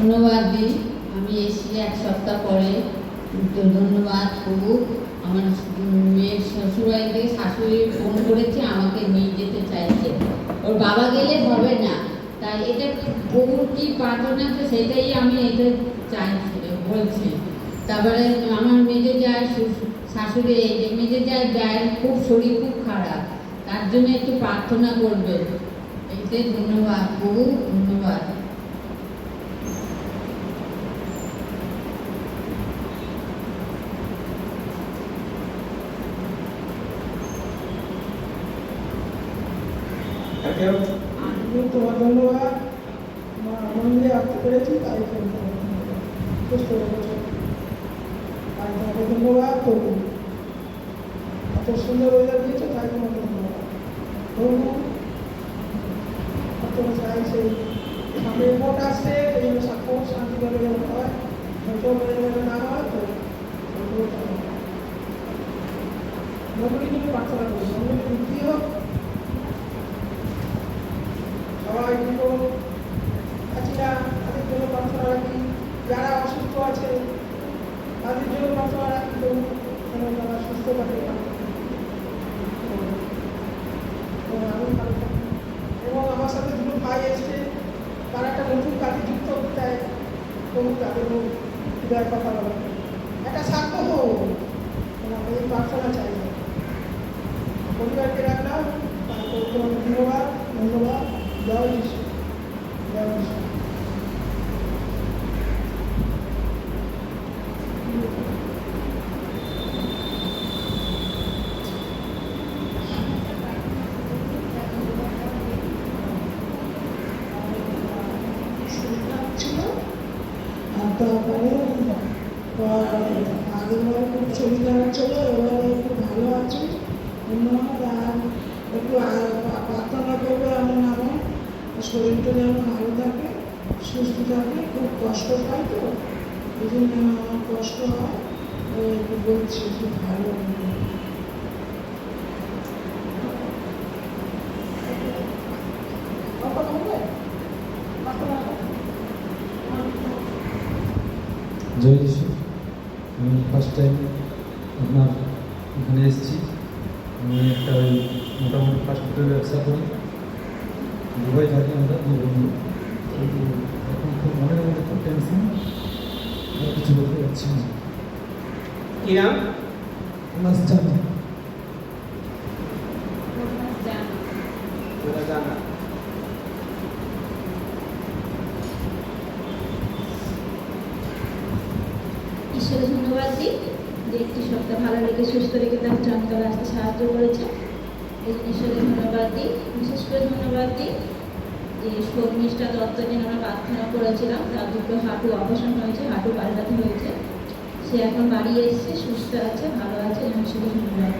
ধন্যবাদ দিই। আমি এসেছি এক সপ্তাহ পরে, তো ধন্যবাদ প্রভু। আমার মেয়ের শ্বশুরবাড়ি থেকে শাশুড়ি ফোন করেছে, আমাকে নিয়ে যেতে চাইছে। ওর বাবা গেলে হবে না, তাই এটা প্রভুর কি প্রার্থনা, তো সেটাই আমি এটা চাইছি বলছি। তারপরে আমার মেজে যায় শাশুড়ি, মেজে যায় ব্যয় খুব শরীর খুব খারাপ, তার জন্য একটু প্রার্থনা করবেন। এইটাই ধন্যবাদ প্রভু, ধন্যবাদ। আমি তোমার ধন্যবাদ, আমার আনন্দে আসতে পেরেছি, তাই সুস্থ রেখেছো, তাই তোমাকে ধন্যবাদ। তবু এত সুন্দর ওয়েদার দিয়েছো, তাই তোমাকে ধন্যবাদ। তবু তোমরা চাই সেই সামনে ভোট আসছে, এই জন্য সাক্ষর শান্তিভাবে যেন হয়, হয়তো যেন না হয়। তো নবীর জন্য প্রার্থনা করি, নবীর বৃদ্ধি হোক, সবাই কিন্তু আজকে তাদের জন্য প্রার্থনা রাখি, যারা অসুস্থ আছে তাদের জন্য প্রার্থনা রাখি, তো তারা সুস্থ থাকে এবং আমার সাথে দুটো ভাই এসছে, তারা একটা নতুন কাজে যুক্ত দেয়, এবং তাদেরও হৃদয়ের কথা বলে একটা সাক্ষ্য হোক, এই প্রার্থনা চাই। পরিবারকে রাখলাম, তারপর তোমাকে ধন্যবাদ, ধন্যবাদ। জয় যিশু, জয় যিশু। তারপরে আগের বারে খুব শরীর খারাপ ছিল, এবারে একটু ভালো আছে, ধন্যবাদ। আর একটু প্রার্থনা করবে আমার নামে, শরীরটা যেন ভালো থাকে, সুস্থ থাকে। খুব কষ্ট পায়, তো এই জন্য আমার কষ্ট হয়, একটু বলছি খুব ভালো। জয় যিশু। আমি ফার্স্ট টাইম আপনার এখানে এসেছি। আমি একটা ওই মোটামুটি ফাস্টফুডের ব্যবসা করি, দুবাই থাকি আমরা দুই বন্ধু। কিন্তু এখন খুব মনের মধ্যে খুব টেনশন, কিছু বলতে পারছি না। কি নাম? নাস্তান জানা। ঈশ্বরের ধন্যবাদ দিই যে একটি সপ্তাহ ভালো রেখে সুস্থ রেখে তার চঞ্চলে আসতে সাহায্য করেছে, এই জন্য ঈশ্বরের ধন্যবাদ দিই। বিশেষ করে ধন্যবাদ দিই যে শর্মিষ্ঠা দত্ত দিন আমরা প্রার্থনা করেছিলাম, তার দুটো হাঁটু অপারেশন হয়েছে, হাঁটু পাল্টাতে হয়েছে, সে এখন বাড়ি এসেছে, সুস্থ আছে, ভালো আছে, এই জন্য ঈশ্বরের ধন্যবাদ।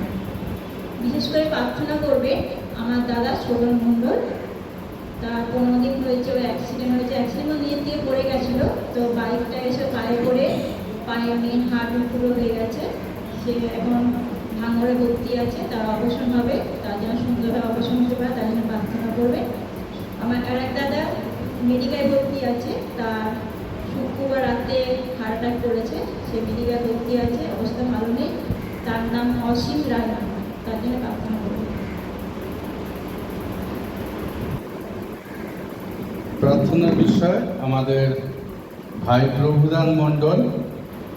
বিশেষ করে প্রার্থনা করবে আমার দাদা শোভন মণ্ডল, তার 15 দিন হয়েছে ওর অ্যাক্সিডেন্ট হয়েছে, অ্যাক্সিডেন্ট নিয়ে দিয়ে পড়ে গেছিলো, তো বাইকটা এসে পায়ে পড়ে পায়ের মেন হাড় পুরো হয়ে গেছে, সে এখন ভাঙড়ে ভর্তি আছে, তার অপারেশন হবে, তার জন্য সুন্দরভাবে অপারেশন হতে পারে, তার জন্য প্রার্থনা করবে। আমার আর এক দাদা মেডিকেল ভর্তি আছে, তার শুক্রবার রাতে হার্ট অ্যাটাক করেছে, সে মেডিকেল ভর্তি আছে, অবস্থা ভালো নেই, তার নাম অসীম রায়, তার জন্য প্রার্থনা করবে। প্রার্থনার বিষয় আমাদের ভাই প্রভুদান মণ্ডল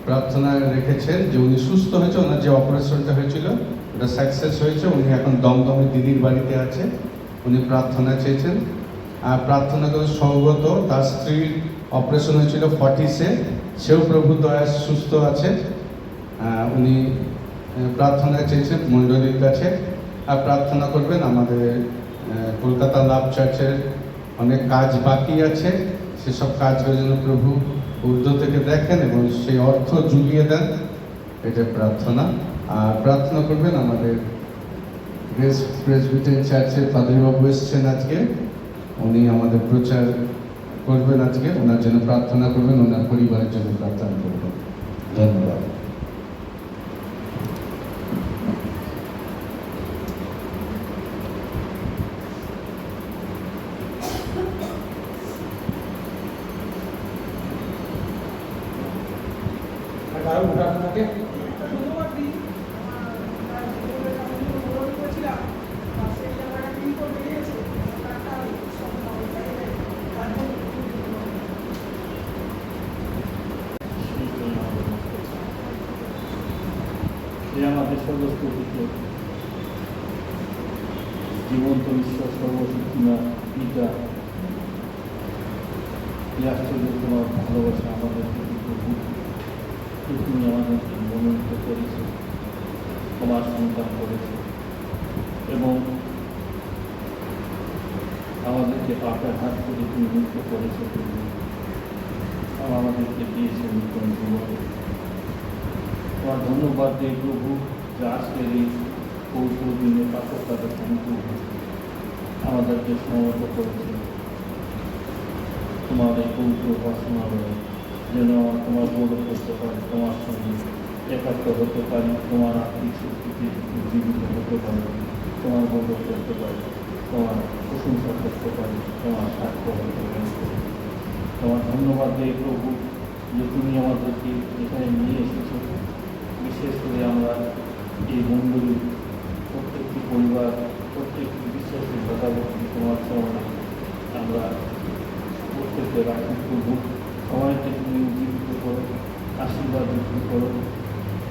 প্রার্থনায় রেখেছেন যে উনি সুস্থ হয়েছে, ওনার যে অপারেশনটা হয়েছিল ওটা সাকসেস হয়েছে, উনি এখন দমদমে দিদির বাড়িতে আছে, উনি প্রার্থনা চেয়েছেন। আর প্রার্থনা করে সৌগত, তার স্ত্রীর অপারেশন হয়েছিল 40-এ, সেও প্রভু দয়ায় সুস্থ আছে, উনি প্রার্থনা চেয়েছেন মণ্ডলীর কাছে। আর প্রার্থনা করবেন আমাদের কলকাতা লাভ চার্চের অনেক কাজ বাকি আছে, সেসব কাজগুলো যেন প্রভু ঊর্ধ্ব থেকে দেখেন এবং সেই অর্থ জুগিয়ে দেন, এটা প্রার্থনা। আর প্রার্থনা করবেন আমাদের গ্রেস প্রেসবিটেরিয়ান চার্চের পাদ্রীবাবু এসছেন আজকে, উনি আমাদের প্রচার করবেন আজকে, ওনার জন্য প্রার্থনা করবেন, ওনার পরিবারের জন্য প্রার্থনা করবেন। ধন্যবাদ। কারো উঠান থাকে ধন্যবাদ দিই করেছিলাম সেই জায়গাটা কিন্তু বেরিয়েছে আমাদের সমস্ত কিছু জীবন্ত ঈশ্বর সর্বশক্তিমান পিতা আশ্চর্য তোমার ভালোবাসা আমাদেরকে তুমি আমাদেরকে মনোনীত করেছো তোমার সন্তান করেছো এবং আমাদেরকে পাপের হাত থেকে তুমি মুক্ত করেছো তুমি আমাদেরকে দিয়েছে নতুন জীবন তোমার ধন্যবাদ দিই প্রভু যে আজকের এই পৌষ দিনে পাথরটাকে কিন্তু আমাদেরকে সমর্থ করেছে তোমার এই পৌষ উপাসনালয়ে যেন তোমার গৌরব করতে পারি তোমার সঙ্গে একাত্ম হতে পারি তোমার আত্মিক শক্তিতে জীবিত হতে পারি তোমার গৌরব করতে পারি তোমার প্রশংসা করতে পারি তোমার সাক্ষ্য হতে পারি তোমার ধন্যবাদ দিই প্রভু যে তুমি আমাদেরকে এখানে নিয়ে এসেছো বিশেষ করে আমরা এই মণ্ডলী প্রত্যেকটি পরিবার প্রত্যেকটি বিশ্বাসী ভাতাভক্তি তোমার চরণে আমরা প্রত্যেককে রাখি প্রভু সবাইকে তুমি উজ্জীবিত করো আশীর্বাদ বৃদ্ধি করো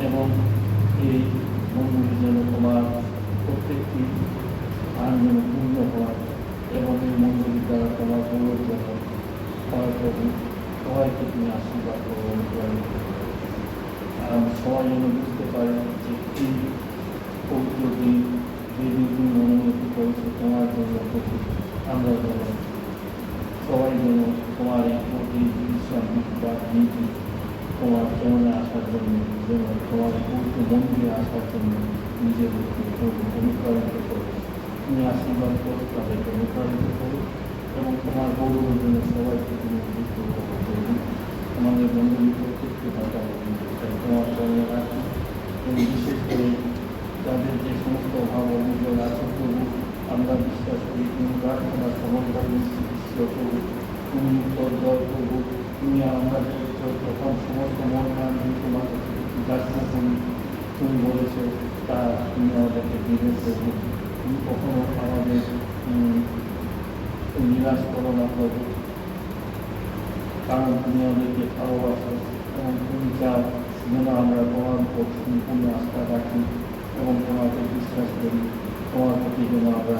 এবং এই মণ্ডলী যেন তোমার প্রত্যেকটি স্থান যেন পূর্ণ হয় এবং এই মণ্ডলী দ্বারা তোমার গৌরব যেন হয় প্রভু সবাইকে তুমি আশীর্বাদ করো অনুগ্রহ সবাই যেন বুঝতে পারে যে এই পবিত্র দিন যে দিন মনোনীত করেছে তোমার জন্য প্রভু আমরা যেন সবাই যেন তোমার এই বিশ্রান্তি বা নীতি তোমার চরণে আসার জন্য যেন তোমার পবিত্র মন্দিরে আসার জন্য নিজেদেরকে অনুপ্রাণিত করো তুমি আশীর্বাদ করো তাদেরকে অনুপ্রাণিত করো এবং তোমার গৌরবের জন্য সবাইকে তুমি উদ্বুদ্ধ করো আমাদের মন্দির প্রত্যেকটি ভাষা তোমার চরণে রাখি এবং বিশেষ করে তাদের যে সমস্ত অভাব অভিযোগ আছে প্রভু আমরা বিশ্বাস করি তুমি প্রার্থনা সমন্বয় ঈশ্বর প্রভু তুমি উত্তর জয় প্রভু তুমি আমরা তখন সমস্ত মন প্রাণ তোমার কাছে যাচনা করি তুমি বলেছো তা তুমি আমাদেরকে দিবে প্রভু তুমি কখনো আমাদের নিরাশ করো না প্রভু কারণ তুমি আমাদেরকে ভালোবাসো এবং তুমি চাও যেন আমরা তোমার উপর সম্পূর্ণ আস্থা রাখি এবং তোমাকে বিশ্বাস করি তোমার প্রতি যেন আমরা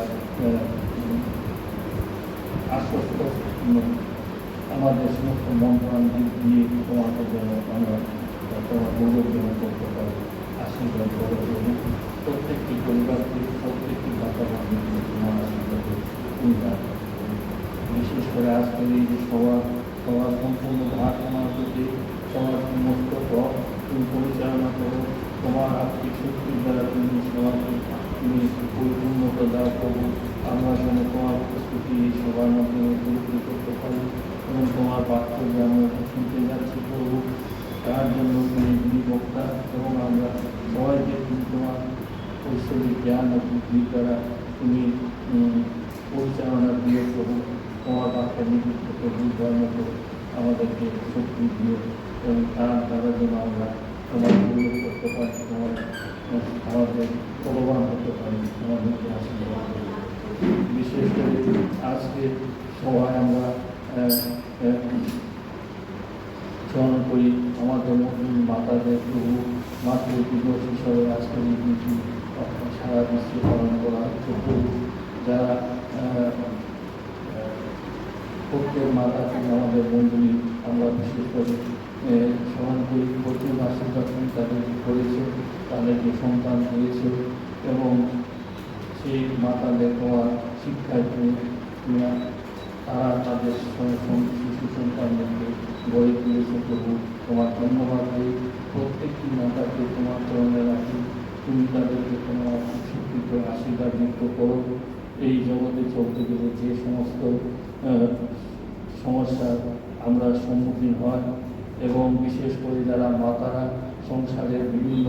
আশ্বস্ত আমাদের সমস্ত মন প্রাণ দিয়ে তোমাকে যেন আমরা তোমার গৌরব যেন করতে পারি আশীর্বাদ করো প্রভু প্রত্যেকটি পরিবারকে প্রত্যেকটি বাতাবরণ তোমার আশীর্বাদ তুমি বিশেষ করে আজকের এই যে সবার সম্পূর্ণ ভাগ তোমার প্রতি সবার সমস্ত পথ তুমি পরিচালনা করো তোমার আর্থিক শক্তির দ্বারা তুমি সবাইকে তুমি পরিপূর্ণতা দাও প্রভু আমরা যেন তোমার প্রস্তুতি এই সবার মাধ্যমে উপলব্ধি করতে পারি এবং তোমার বাক্য যে আমরা শুনতে যাচ্ছি প্রভু তার জন্য তুমি বক্তা এবং আমরা সবাইকে তুমি তোমার ঐশ্বরিক জ্ঞান ও বুদ্ধির দ্বারা তুমি পরিচালনা দিয়ে প্রভু তোমার বাক্য নিযুক্ত করে বুঝবার মতো আমাদেরকে শক্তি দিয়ে এবং তার দ্বারা যেন আমরা তোমার গৌরব করতে পারি তোমার আমাদের ভগবান হতে পারি আমাদেরকে আশীর্বাদ করি বিশেষ করে আজকে সবাই আমরা স্মরণ করি আমাদের মাতাদের প্রভু মাতৃ দিবস হিসাবে আজকের এই দিনটি সারা বিশ্বে পালন করা হচ্ছে প্রভু যারা প্রত্যেক মাতাকে আমাদের মন্ডলী আমরা বিশেষ করে স্মরণ করি প্রচুর আশীর্বাদ তুমি তাদেরকে করেছে তাদেরকে সন্তান দিয়েছে এবং সেই মাতাদের তোমার শিক্ষায় তুমি তারা তাদের শিশু সন্তানদেরকে গড়ে তুলেছে প্রভু তোমার ধন্যবাদ দিই প্রত্যেকটি মাতাকে তোমার চরণে রাখি তুমি তাদেরকে তোমার শিক্ষিত আশীর্বাদ মুক্ত করো এই জগতে চলতে গেলে যে সমস্ত সমস্যার আমরা সম্মুখীন হয় এবং বিশেষ করে যারা মাতারা সংসারের বিভিন্ন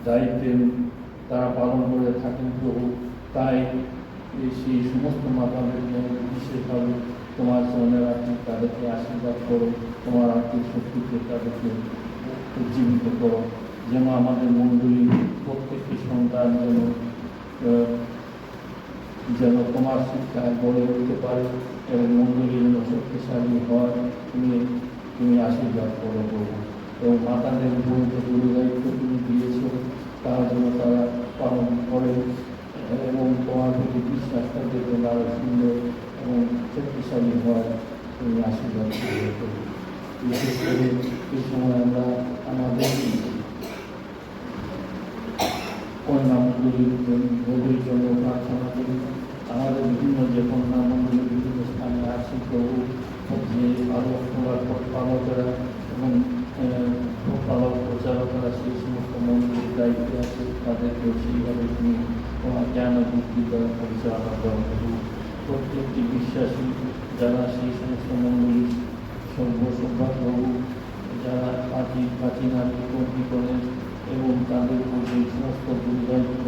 দায়িত্বে তারা পালন করে থাকেন প্রভু তাই সেই সমস্ত মাতাদেরকে বিশেষভাবে তোমার চরণে রাখি, তাদেরকে আশীর্বাদ করো, তোমার আর্থিক শক্তিতে তাদেরকে উজ্জীবিত করো, যেন আমাদের মণ্ডলী প্রত্যেকটি সন্তান যেন তোমার শিক্ষায় গড়ে উঠতে পারে এবং মণ্ডলী যেন শক্তিশালী হয়, তুমি আশীর্বাদ করো প্রভু। এবং মাতাদের উপর যে গুরু দায়িত্ব তুমি দিয়েছ তার জন্য তারা পালন করে এবং তোমার প্রতি বিশ্বাসটা যেন আরো সুন্দর এবং শক্তিশালী হয়, তুমি আশীর্বাদ করো। বিশেষ করে এই সময় আমরা আমাদের কন্যা মণ্ডলীর জন্য প্রার্থনা করি। আমাদের বিভিন্ন যে কন্যা মণ্ডলী বিভিন্ন স্থানে আছে প্রভু, যে পালকেরা এবং পালক প্রচারকরা সেই সমস্ত মন্দিরের দায়িত্বে আছে, তাদেরকে সেইভাবে তুমি তোমার জ্ঞান বুদ্ধি দ্বারা পরিচালনা করো প্রভু। প্রত্যেকটি বিশ্বাসী যারা সেই সমস্ত মন্দির সভ্যতা প্রভু, যারা প্রাচীনাদি কর্মী করেন এবং তাদের উপর যে সমস্ত দায়িত্ব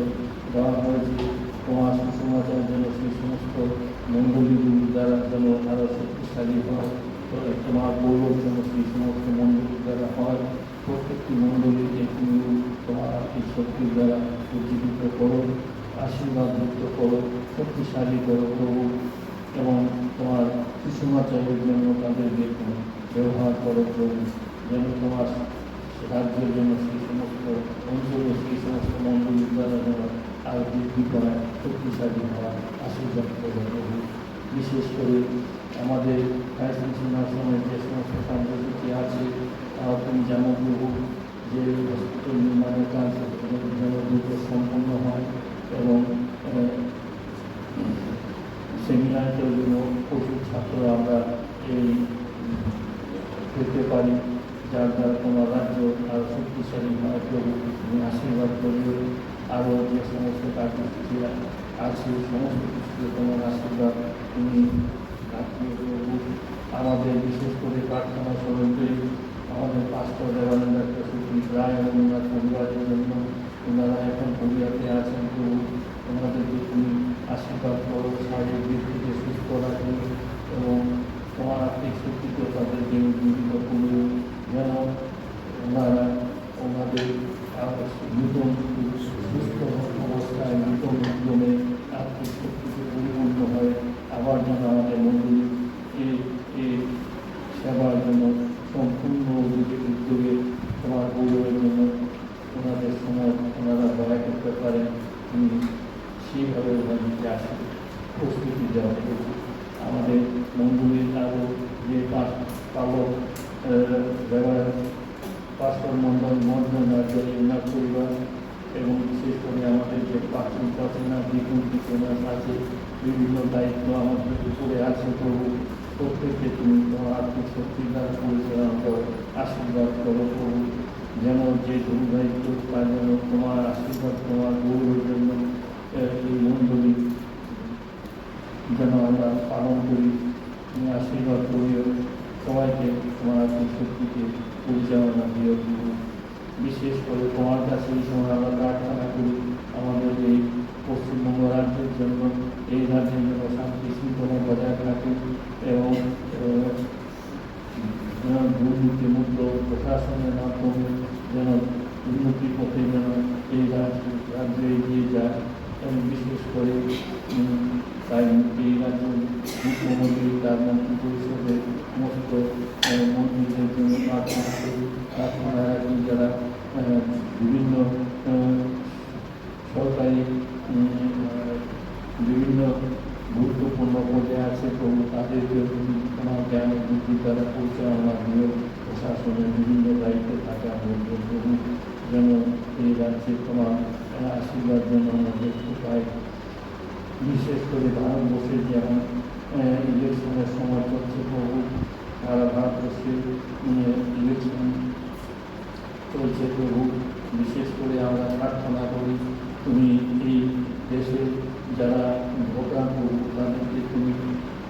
দেওয়া হয়েছে, তোমার সুসমাচার যেন সেই সমস্ত মণ্ডলীগুলি দ্বারা যেন আরও শক্তিশালী হয়, তোমার গৌরব যেন সেই সমস্ত মণ্ডলীর দ্বারা হয়। প্রত্যেকটি মণ্ডলীকে তুমি তোমার আর্থিক শক্তির দ্বারা উজ্জীবিত করো, আশীর্বাদ যুক্ত করো, শক্তিশালী করো প্রভু, এবং তোমার সুসমাচারের জন্য তাদেরকে ব্যবহার করো প্রভু, যেন তোমার রাজ্যের জন্য সেই সমস্ত অঞ্চলে সেই সমস্ত মণ্ডলীর দ্বারা যেন আরও বৃদ্ধি করা, শক্তিশালী হওয়া, আশীর্বাদ করো প্রভু। বিশেষ করে আমাদের সময় যে সমস্ত কার্যসূচি আছে তাও তুমি জানো প্রভু, যে হসপিটাল নির্মাণের কাজ যেন দ্রুত সম্পন্ন হয় এবং সেমিনারের জন্য প্রচুর ছাত্র আমরা এই পেতে পারি, যার দ্বারা তোমার রাজ্য আরও শক্তিশালী হয় প্রভু, তুমি আশীর্বাদ করিও। আরও যে সমস্ত কার্যসূচি আছে সমস্ত কিছুতে তোমার আশীর্বাদ তুমি রাখিও প্রভু। আমাদের বিশেষ করে প্রার্থনা স্মরণ করি আমাদের পাস্টর দেবানন্দ ডাক্তার সুদীপ রায় এবং ওনার পরিবারের জন্য, ওনারা এখন পরিবারে আছেন প্রভু, ওনাদেরকে তুমি আশীর্বাদ করো, শারীরিক দিক থেকে সুস্থ রাখো এবং তোমার আর্থিক শক্তিতে তাদেরকে উজ্জীবিত করো, যেন ওনারা ওনাদের নূতন সুস্থ অবস্থায় নূতন উদ্যমে আর্থিক শক্তিতে পরিপূর্ণ হয়, আবার যেন আমাদের মন্দির এই সেবার জন্য সম্পূর্ণ উদ্যোগে তোমার গৌরবের জন্য ওনাদের সময় ওনারা দয়া করতে পারেন, তুমি সেইভাবে ওনাদেরকে আসে প্রস্তুতি দেওয়া করবে। আমাদের মন্দিরের আরও যে পালক পাস্টর মন্ডল রাজ্যের ওনার পরিবার এবং বিশেষ করে আমাদের যে প্রাচীনা দ্বিগুণ ওনার আছে, বিভিন্ন দায়িত্ব আমাদের উপরে আছে প্রভু, প্রত্যেককে তুমি তোমার আর্থিক শক্তির দ্বারা পরিচালনা করো, আশীর্বাদ করো প্রভু, যেন যে গুরু দায়িত্ব তার যেন তোমার আশীর্বাদ তোমার গৌরবের জন্য এই মণ্ডলী যেন আমরা পালন করি, তুমি আশীর্বাদ করিও, সবাইকে তোমার আর্থিক শক্তিকে পরিচালনা দিও। বিশেষ করে তোমার কাছে এই সময় আমরা প্রার্থনা করি আমাদের এই পশ্চিমবঙ্গ রাজ্যের জন্য, এই রাজ্যের জন্য শান্তি শৃঙ্খলা বজায় থাকে এবং দুর্নীতিমুক্ত প্রশাসনের মাধ্যমে যেন উন্নতির পথে যেন এই রাজ্য এগিয়ে যায় এবং বিশেষ করে তাই এই রাজ্যের মুখ্যমন্ত্রী তার মন্ত্রী পরিষদের সমস্ত মন্ত্রীদের জন্য প্রার্থনা করি, প্রার্থনা রাখি যারা বিভিন্ন সরকারি বিভিন্ন গুরুত্বপূর্ণ পদে আছে প্রভু, তাদেরকে তোমার জ্ঞান বুদ্ধি দ্বারা পরিচালনা দিয়েও প্রশাসনের বিভিন্ন দায়িত্বে থাকা হয়েছে প্রভু, যেন এই রাজ্যে তোমার আশীর্বাদ যেন আমাদের পাই। বিশেষ করে ভারতবর্ষে যেমন ইলেকশনের সময় চলছে প্রভু, সারা ভারতবর্ষে ইলেকশন চলছে প্রভু, বিশেষ করে আমরা প্রার্থনা করি তুমি এই দেশে যারা ভোটার প্রভু তাদেরকে তুমি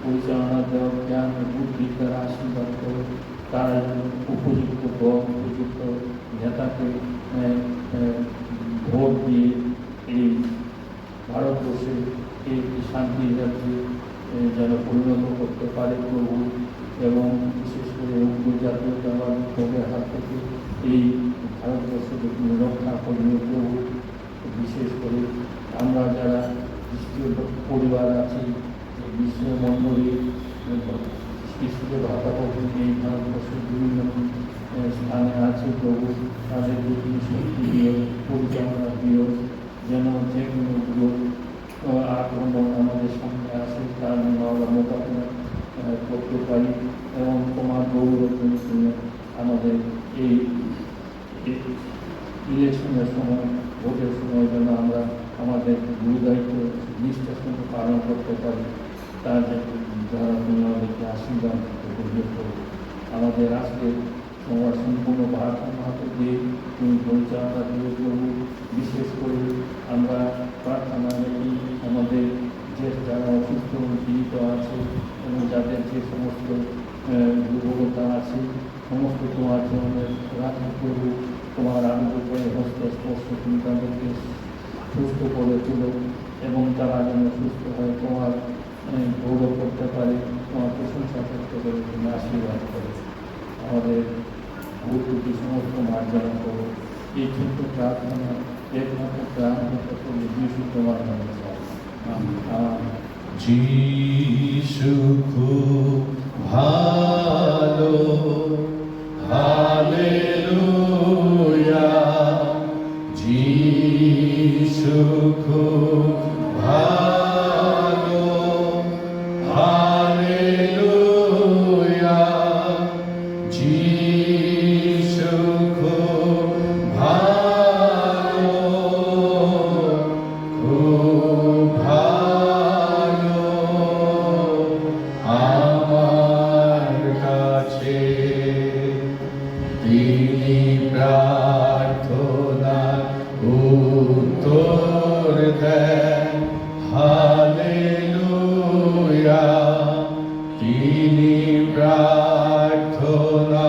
পরিচালনা দেওয়া জ্ঞান বুদ্ধির দ্বারা আশীর্বাদ করো, তারা যেন উপযুক্ত দল উপযুক্ত নেতাকে ভোট দিয়ে এই ভারতবর্ষে এই শান্তি রাজ্যে যেন পরিণত করতে পারে প্রভু, এবং বিশেষ করে উগ্র জাতীয়তাবাদের হাত থেকে এই ভারতবর্ষকে তুমি রক্ষা করবে প্রভু। বিশেষ করে আমরা যারা খ্রিস্টীয় পরিবার আছি, বিশ্বমণ্ডলী খ্রিস্টীয় ভাষাভাষী এই ভারতবর্ষের বিভিন্ন স্থানে আছে প্রভু, তাদেরকে তুমি শক্তি দিও, পরিচালনা দিও, যেন যে কোনো আক্রমণ আমাদের সামনে আসে তার জন্য আমরা মোকাবিলা করতে পারি, এবং তোমার গৌরবের জন্য আমাদের এই ইলেকশনের সময়, ভোটের সময় যেন আমরা আমাদের গুরু দায়িত্ব নিষ্ঠার সঙ্গে পালন করতে পারি, তার দ্বারা তুমি আমাদেরকে আশীর্বাদ করবে প্রভু। আমাদের আজকে তোমার সম্পূর্ণ ভারসাম্য হাতে দিয়ে তুমি পরিচালনা দিয়ে প্রভু। বিশেষ করে আমরা প্রার্থনা রাখি আমাদের যে যারা অসুস্থ পীড়িত আছে এবং যাদের যে সমস্ত দুর্বলতা আছে সমস্ত তোমার জীবনের রাখা প্রভু, তোমার আনন্দ হস্ত স্পর্শ তুমি তাদেরকে সুস্থ করে তুলো, এবং তারা যেন সুস্থ হয় তোমার গৌরব করতে পারে, তোমার প্রশংসা করতে পারে, তুমি আশীর্বাদ করো। আমাদের ভূতুটি সমস্ত মার্জনা করো। এই ছোট্ট প্রার্থনা একমাত্র প্রার্থনা করলে যিশু তোমার নামে চাই। যিশু খুব ভালো, হালেলুয়া। যিশু খুব ভালো, হালেলুয়া। যিশু খুব ভালো, খুব ভালো আমার কাছে। তিনি প্রার্থনা উত্তর দেন, হালেলুয়া। তিনি প্রার্থনা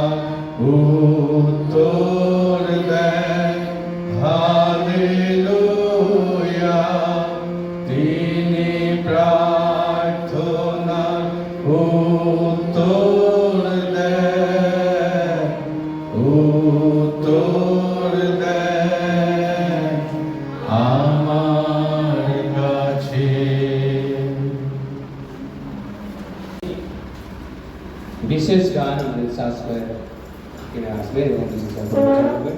উত্তর দেন, হালেলুয়া। তিনি প্রার্থনা উত্তর দেন, উত্তর দেন আমার কাছে। বিশেষ গান আমাদের শাস্ত্রে কিনে আসবে এবং বিশেষ গান করবে।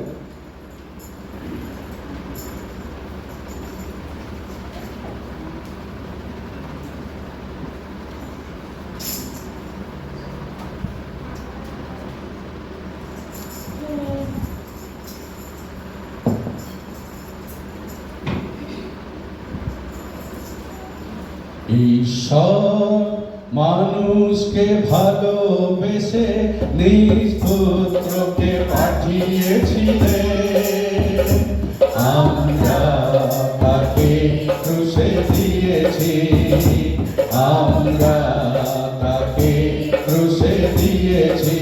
ঈশ্বর মানুষকে ভালোবেসে নিজ পুত্রকে পাঠিয়েছিলেন, আমরা তাকে ক্রুশে দিয়েছি, আমরা তাকে ক্রুশে দিয়েছি।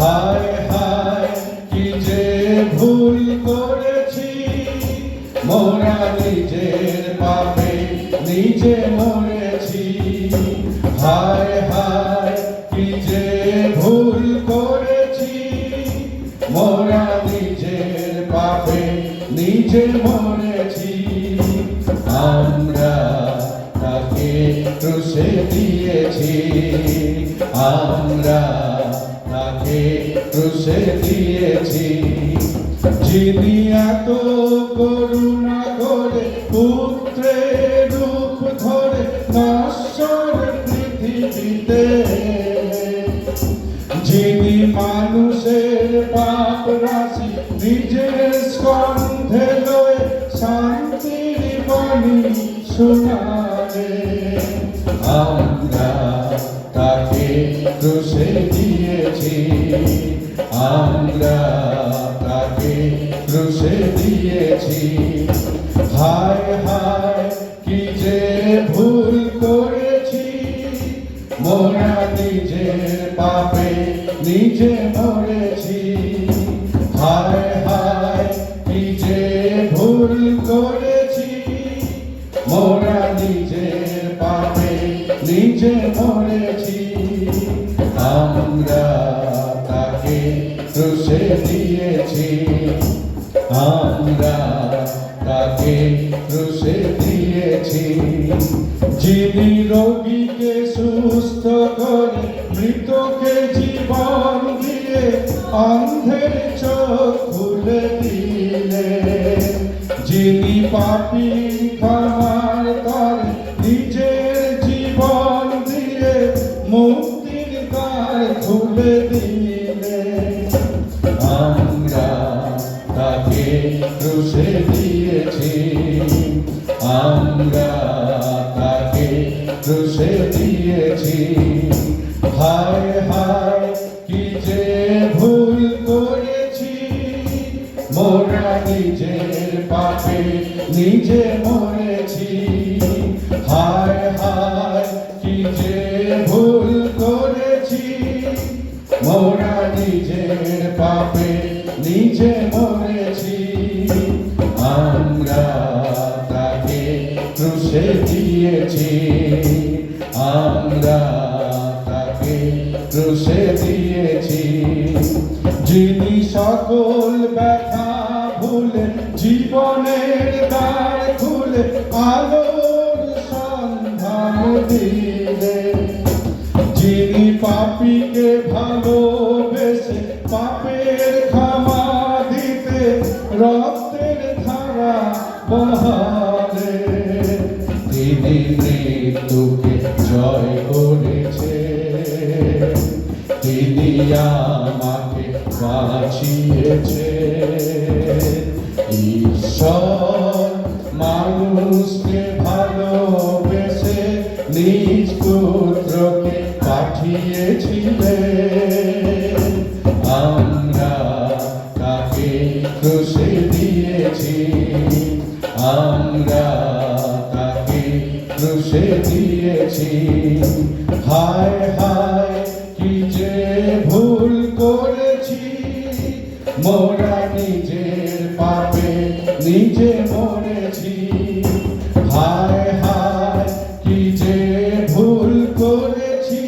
হায় হায় কি যে ভুল করেছি, মোরা নিজের পাপে নিজে মরেছি। হায় হায় কি যে ভুল করেছি, মোরা নিজের পাপে নিজে মরেছি। আমরা তাকে ক্রুশে দিয়েছি, আমরা তাকে ক্রুশে দিয়েছি। যিনি এত করুণা করে পুত্রের রূপ ধরে নশ্বর পৃথিবীতে, যিনি মানুষের পাপ রাশি নিজের স্কন্ধে লয়ে শান্তির বাণী শোনালে, আমরা তাকে ক্রুশে দিয়েছি, আমরা তাকে ক্রুশে দিয়েছি। হায় হায় কি যে ভুল করেছি, মোরা নিজের পাপে নিজে মরেছি। হায় হায় কি যে ভুল করেছি, মোরা নিজের পাপে নিজে মরেছি, আমরা তাকে ক্রুশে দিয়েছি, আমরা তাকে ক্রুশে দিয়েছি। যিনি রোগীকে সুস্থ করে, মৃতকে জীবন দিয়ে, অন্ধের চোখ খুলে দিলেন, যিনি পাপীর ক্ষমার তরে নিজের জীবন দিয়ে মুক্তির দ্বার খুলে দিলেন, আমরা তাকে ক্রুশে দিয়েছি, আমরা তাকে ক্রুশে দিয়েছি। হায় হায় কি যে ভুল করেছি, মোরা নিজের পাপে নিজে মরেছি, হায় হায় কি যে ভুল করেছি, মোরা নিজের পাপে নিজে মরেছি, আমরা তাকে ক্রুশে দিয়েছি, আমরা তাকে ক্রুশে দিয়েছি। যিনি সকল ব্যথা ভুলে জীবনের দ্বার খুলে আলোর সন্ধান দিলেন, যিনি পাপীকে ভালোবেসে পাপের ক্ষমা দিতে রক্তের ধারা বহালে, তিনি মৃত্যুকে জয় করেছে, তিনি আমাকে বাঁচিয়েছে। ঈশ্বর মানুষকে ভালোবেসে নিজ পুত্রকে পাঠিয়েছিলেন, আমরা তাকে ক্রুশে দিয়েছি, আমরা তাকে ক্রুশে দিয়েছি। হায় হায় কি যে ভুল করেছি, মোরা নিজের পাপে নিজে মরেছি, হায় হায় কি যে ভুল করেছি,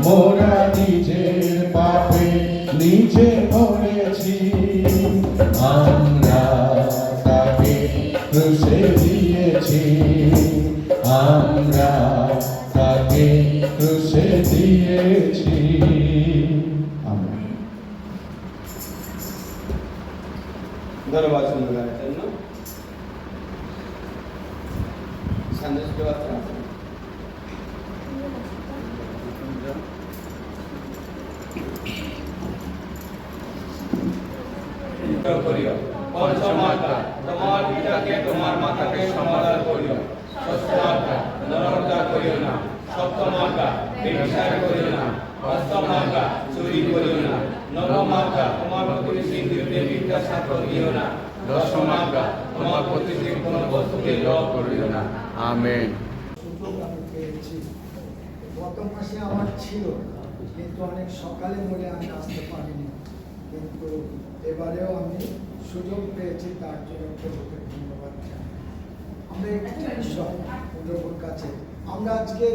মোরা নিজের পাপে নিজে মরেছি, আমরা তাকে ক্রুশে দিয়েছি, আমরা তাকে ক্রুশে দিয়েছি। আমেন। ধন্যবাদ সুন্দরের জন্য। সন্দেশ দেওয়া আছে? করিও পঞ্চমাত্রা তোমার পিতাকে তোমার মাতাকে সমাদর করিও, ষষ্ঠমাত্রা নরহত্যা করিও না, সপ্তমাত্রা ব্যভিচার করিও না, অষ্টমাত্রা চুরি করিও না, নবমাত্রা তোমার প্রতিবেশীর বিরুদ্ধে মিথ্যা সাক্ষ্য দিও না, দশমাত্রা তোমার প্রতিবেশীর কোন বস্তুকে লোভ করিও না। আমেন। সুযোগ আমি পেয়েছি। গত মাসে আমার ছিল, কিন্তু অনেক সকালে বলে আমি আসতে পারিনি, কিন্তু এবারেও আমি সুযোগ পেয়েছি, তার জন্য প্রভুকে ধন্যবাদ জানাই। আমরা একটি বিষয় প্রভুর কাছে, আমরা আজকে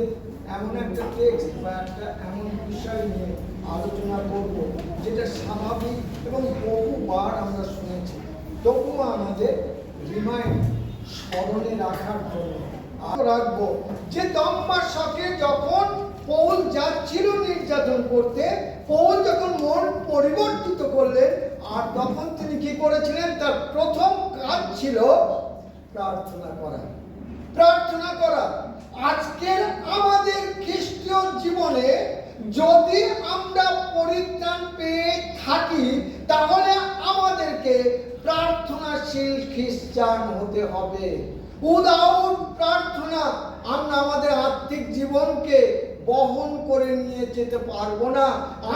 এমন একটা টেক্সট বা একটা এমন বিষয় নিয়ে আলোচনা করব যেটা স্বাভাবিক এবং বহুবার আমরা শুনেছি, তবুও আমাদের রিমাইন্ড স্মরণে রাখার জন্য রাখবো যে দম্মাশকে যখন পৌল যাচ্ছিল নির্যাতন করতে, পৌল যখন মন পরিবর্তিত করলেন, আর তখন তিনি কি করেছিলেন, তার প্রথম কাজ ছিল প্রার্থনা করা। প্রার্থনা করা আজকের আমাদের খ্রিস্টীয় জীবনে যদি আমরা পরিত্রাণ পেয়ে থাকি, তাহলে আমাদেরকে প্রার্থনাশীল খ্রিস্টান হতে হবে। উইদাউট প্রার্থনা আমরা আমাদের আত্মিক জীবনকে বহন করে নিয়ে যেতে পারবো না,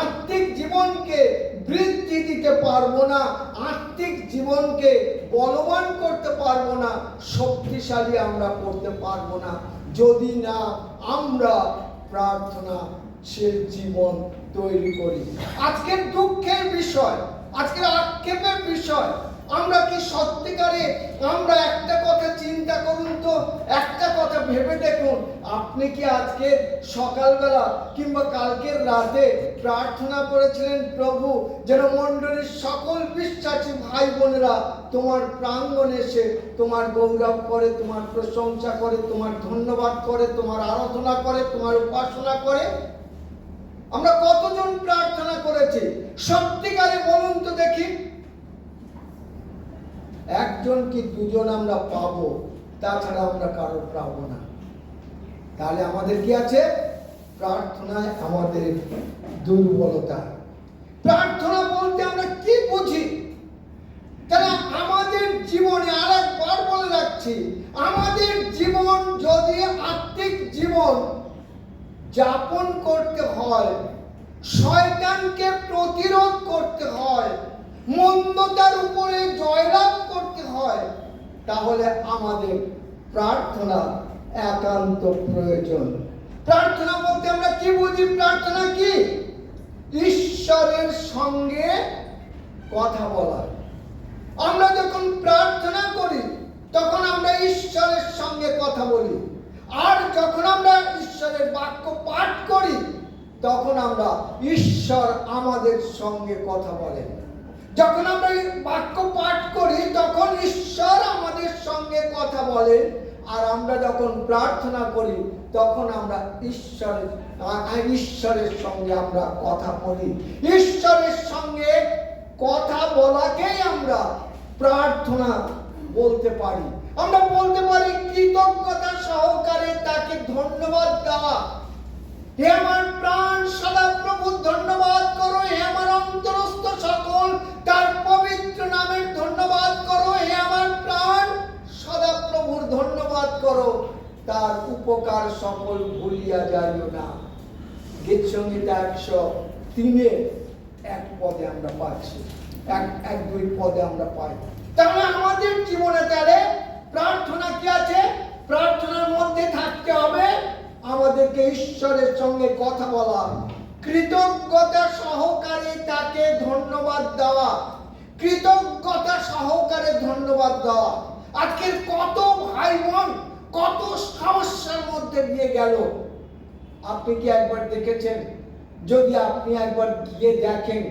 আত্মিক জীবনকে বৃদ্ধি দিতে পারবো না, আত্মিক জীবনকে বলবান করতে পারবো না, শক্তিশালী আমরা করতে পারবো না, যদি না আমরা প্রার্থনাশীল জীবন তৈরি করি। আজকের দুঃখের বিষয়, আজকের আক্ষেপের বিষয়, আমরা কি সত্যিকারে আমরা একটা কথা চিন্তা করুন তো, একটা কথা ভেবে দেখুন, আপনি কি আজকে সকালবেলা কিংবা কালকের রাতে প্রার্থনা করেছিলেন প্রভু যেন মণ্ডলীর সকল বিশ্বাসী ভাই বোনেরা তোমার প্রাঙ্গণে এসে তোমার গৌরব করে, তোমার প্রশংসা করে, তোমার ধন্যবাদ করে, তোমার আরাধনা করে, তোমার উপাসনা করে? আমরা কতজন প্রার্থনা করেছি সত্যিকারে বলুন তো দেখি? একজন কি দুজন আমরা পাবো, তাছাড়া আমরা কারো পাবো না। তাহলে আমাদের কি আছে? প্রার্থনায় আমাদের দুর্বলতা। প্রার্থনা বলতে আমরা কি বুঝি? তাহলে আমাদের জীবনে, আরেকবার বলে রাখছি, আমাদের জীবন যদি আত্মিক জীবন যাপন করতে হয়, শয়তানকে প্রতিরোধ করতে হয়, মন্দতার উপরে জয়লাভ করতে হয়, তাহলে আমাদের প্রার্থনা একান্ত প্রয়োজন। প্রার্থনা বলতে আমরা কি বুঝি? প্রার্থনা কি? ঈশ্বরের সঙ্গে কথা বলা। আমরা যখন প্রার্থনা করি তখন আমরা ঈশ্বরের সঙ্গে কথা বলি, আর যখন আমরা ঈশ্বরের বাক্য পাঠ করি তখন আমরা ঈশ্বর আমাদের সঙ্গে কথা বলেন। যখন আমরা বাক্য পাঠ করি তখন ঈশ্বর আমাদের সঙ্গে কথা বলেন, আর আমরা যখন প্রার্থনা করি তখন আমরা ঈশ্বরের সঙ্গে আমরা কথা বলি। ঈশ্বরের সঙ্গে কথা বলাকেই আমরা প্রার্থনা বলতে পারি। আমরা বলতে পারি কৃতজ্ঞতা সহকারে তাকে ধন্যবাদ দেওয়া। হে আমার প্রাণ সদা প্রভুর ধন্যবাদ করো, হে আমার অন্তরস্থ সকল তার পবিত্র নামের ধন্যবাদ করো। হে আমার প্রাণ সদা প্রভুর ধন্যবাদ করো, তার উপকার সকল ভুলিয়া যাইও না। গীত সংহিতা 103 এক পদে আমরা পাচ্ছি, এক দুই পদে আমরা পাই। তাহলে আমাদের জীবনে তাহলে প্রার্থনা কি আছে? প্রার্থনার মধ্যে থাকতে হবে আমাদেরকে ঈশ্বরের সঙ্গে কথা বলা, কৃতজ্ঞতা সহকারে তাকে ধন্যবাদ দেওয়া, কৃতজ্ঞতা সহকারে ধন্যবাদ দেওয়া। আজকের কত ভাই বোন কত সমস্যার মধ্যে দিয়ে গেল, আপনি কি একবার দেখেছেন? যদি আপনি একবার গিয়ে দেখেন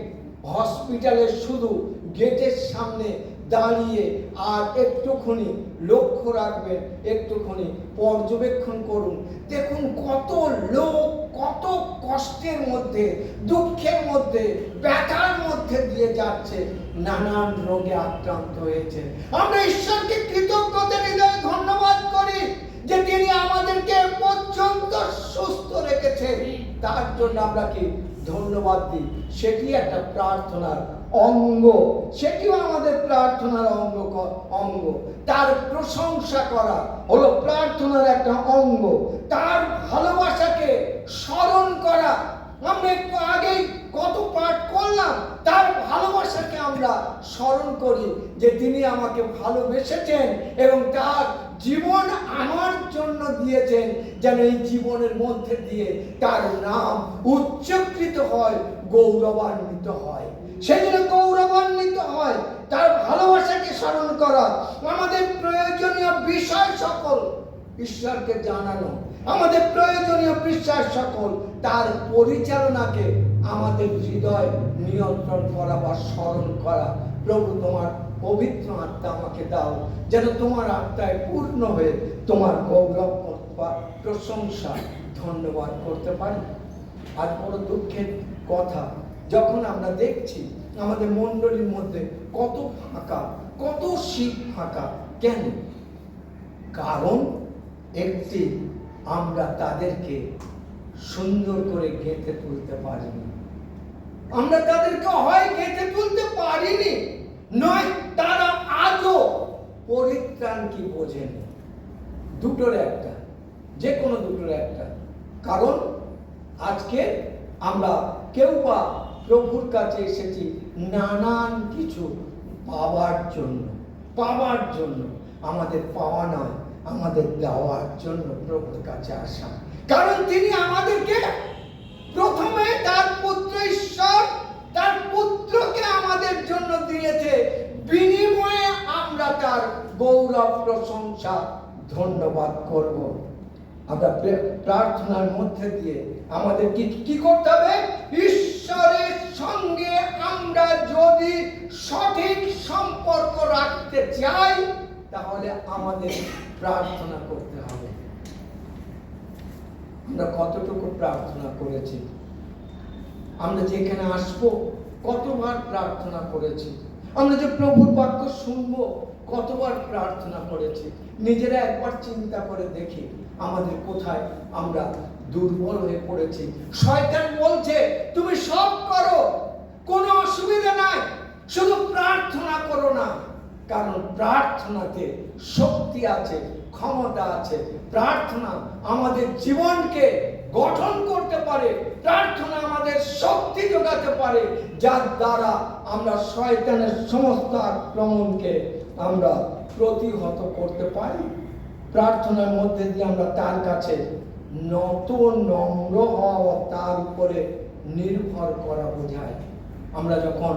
হসপিটালে শুধু গেটের সামনে দাঁড়িয়ে আর একটুখানি লক্ষ্য রাখবেন, একটুখানি পর্যবেক্ষণ করুন, দেখুন কত লোক কত কষ্টের মধ্যে, দুঃখের মধ্যে, ব্যথার মধ্যে দিয়ে যাচ্ছে, নানান রোগে আক্রান্ত হয়েছে। আমরা ঈশ্বরকে কৃতজ্ঞতার হৃদয়ে ধন্যবাদ করি যে তিনি আমাদেরকে পর্যন্ত সুস্থ রেখেছেন, তার জন্য আমরা কি ধন্যবাদ দিই। সেটি একটা প্রার্থনার অঙ্গ, সেটিও আমাদের প্রার্থনার অঙ্গ। তার প্রশংসা করা হলো প্রার্থনার একটা অঙ্গ। তার ভালোবাসাকে স্মরণ করা, আমরা একটু আগেই কত পাঠ করলাম, তার ভালোবাসাকে আমরা স্মরণ করি যে তিনি আমাকে ভালোবেসেছেন এবং তার জীবন আমার জন্য দিয়েছেন, যেন এই জীবনের মধ্যে দিয়ে তার নাম উচ্চকৃত হয়, গৌরবান্বিত হয়। সেই জন্য গৌরবান্বিত হয়, তার ভালোবাসাকে স্মরণ করা, আমাদের প্রয়োজনীয় বিষয় সকল ঈশ্বরকে জানানো, আমাদের প্রয়োজনীয় বিশ্বাস সকল তার পরিচালনাকে আমাদের হৃদয় নিয়ন্ত্রণ করা বা স্মরণ করা। প্রভু তোমার পবিত্র আত্মা আমাকে দাও, যেন তোমার আত্মায় পূর্ণ হয়ে তোমার গৌরব বা প্রশংসা ধন্যবাদ করতে পারি। আর বড় দুঃখের কথা, যখন আমরা দেখছি আমাদের মণ্ডলীর মধ্যে কত ফাঁকা, কত শীত ফাঁকা। কেন? কারণ একটি, আমরা তাদেরকে সুন্দর করে গেঁথে তুলতে পারিনি। আমরা তাদেরকে হয় গেঁথে তুলতে পারিনি, নয় তারা আজও পরিত্রাণ কি বোঝেন। দুটোর একটা, যে কোনো দুটোর একটা। কারণ আজকে আমরা কেউ বা প্রভুর কাছে এসেছি নানান কিছু পাওয়ার জন্য, আমাদের পাওয়া নয়, আমাদের দেওয়ার জন্য প্রভুর কাছে আসা। কারণ তিনি আমাদেরকে প্রথমে তার পুত্র ঈশ্বর, তার পুত্রকে আমাদের জন্য দিয়েছে, বিনিময়ে গৌরব প্রশংসা ধন্যবাদ করব। আমরা প্রার্থনার মধ্যে দিয়ে আমাদের কি করতে হবে? ঈশ্বরের সঙ্গে আমরা যদি সঠিক সম্পর্ক রাখতে চাই তাহলে আমাদের প্রার্থনা করতে হবে। আমরা কতটুকু প্রার্থনা করেছি? আমরা যেখানে আসবো কতবার প্রার্থনা করেছি? আমরা যে প্রভুর বাক্য শুনবো কতবার প্রার্থনা করেছি? নিজেরা একবার চিন্তা করে দেখি আমাদের কোথায় আমরা দুর্বল হয়ে পড়েছি। শয়তান বলছে তুমি সব করো, কোনো অসুবিধা নাই, শুধু প্রার্থনা করো না। কারণ প্রার্থনাতে শক্তি আছে, ক্ষমতা আছে। প্রার্থনা আমাদের জীবনকে গঠন করতে পারে, প্রার্থনা আমাদের শক্তি যোগাতে পারে, যার দ্বারা আমরা শয়তানের সমস্ত আক্রমণকে আমরা প্রতিহত করতে পারি। প্রার্থনার মধ্যে দিয়ে আমরা তার কাছে নম্র হওয়া, তার উপরে নির্ভর করা বোঝায়। আমরা যখন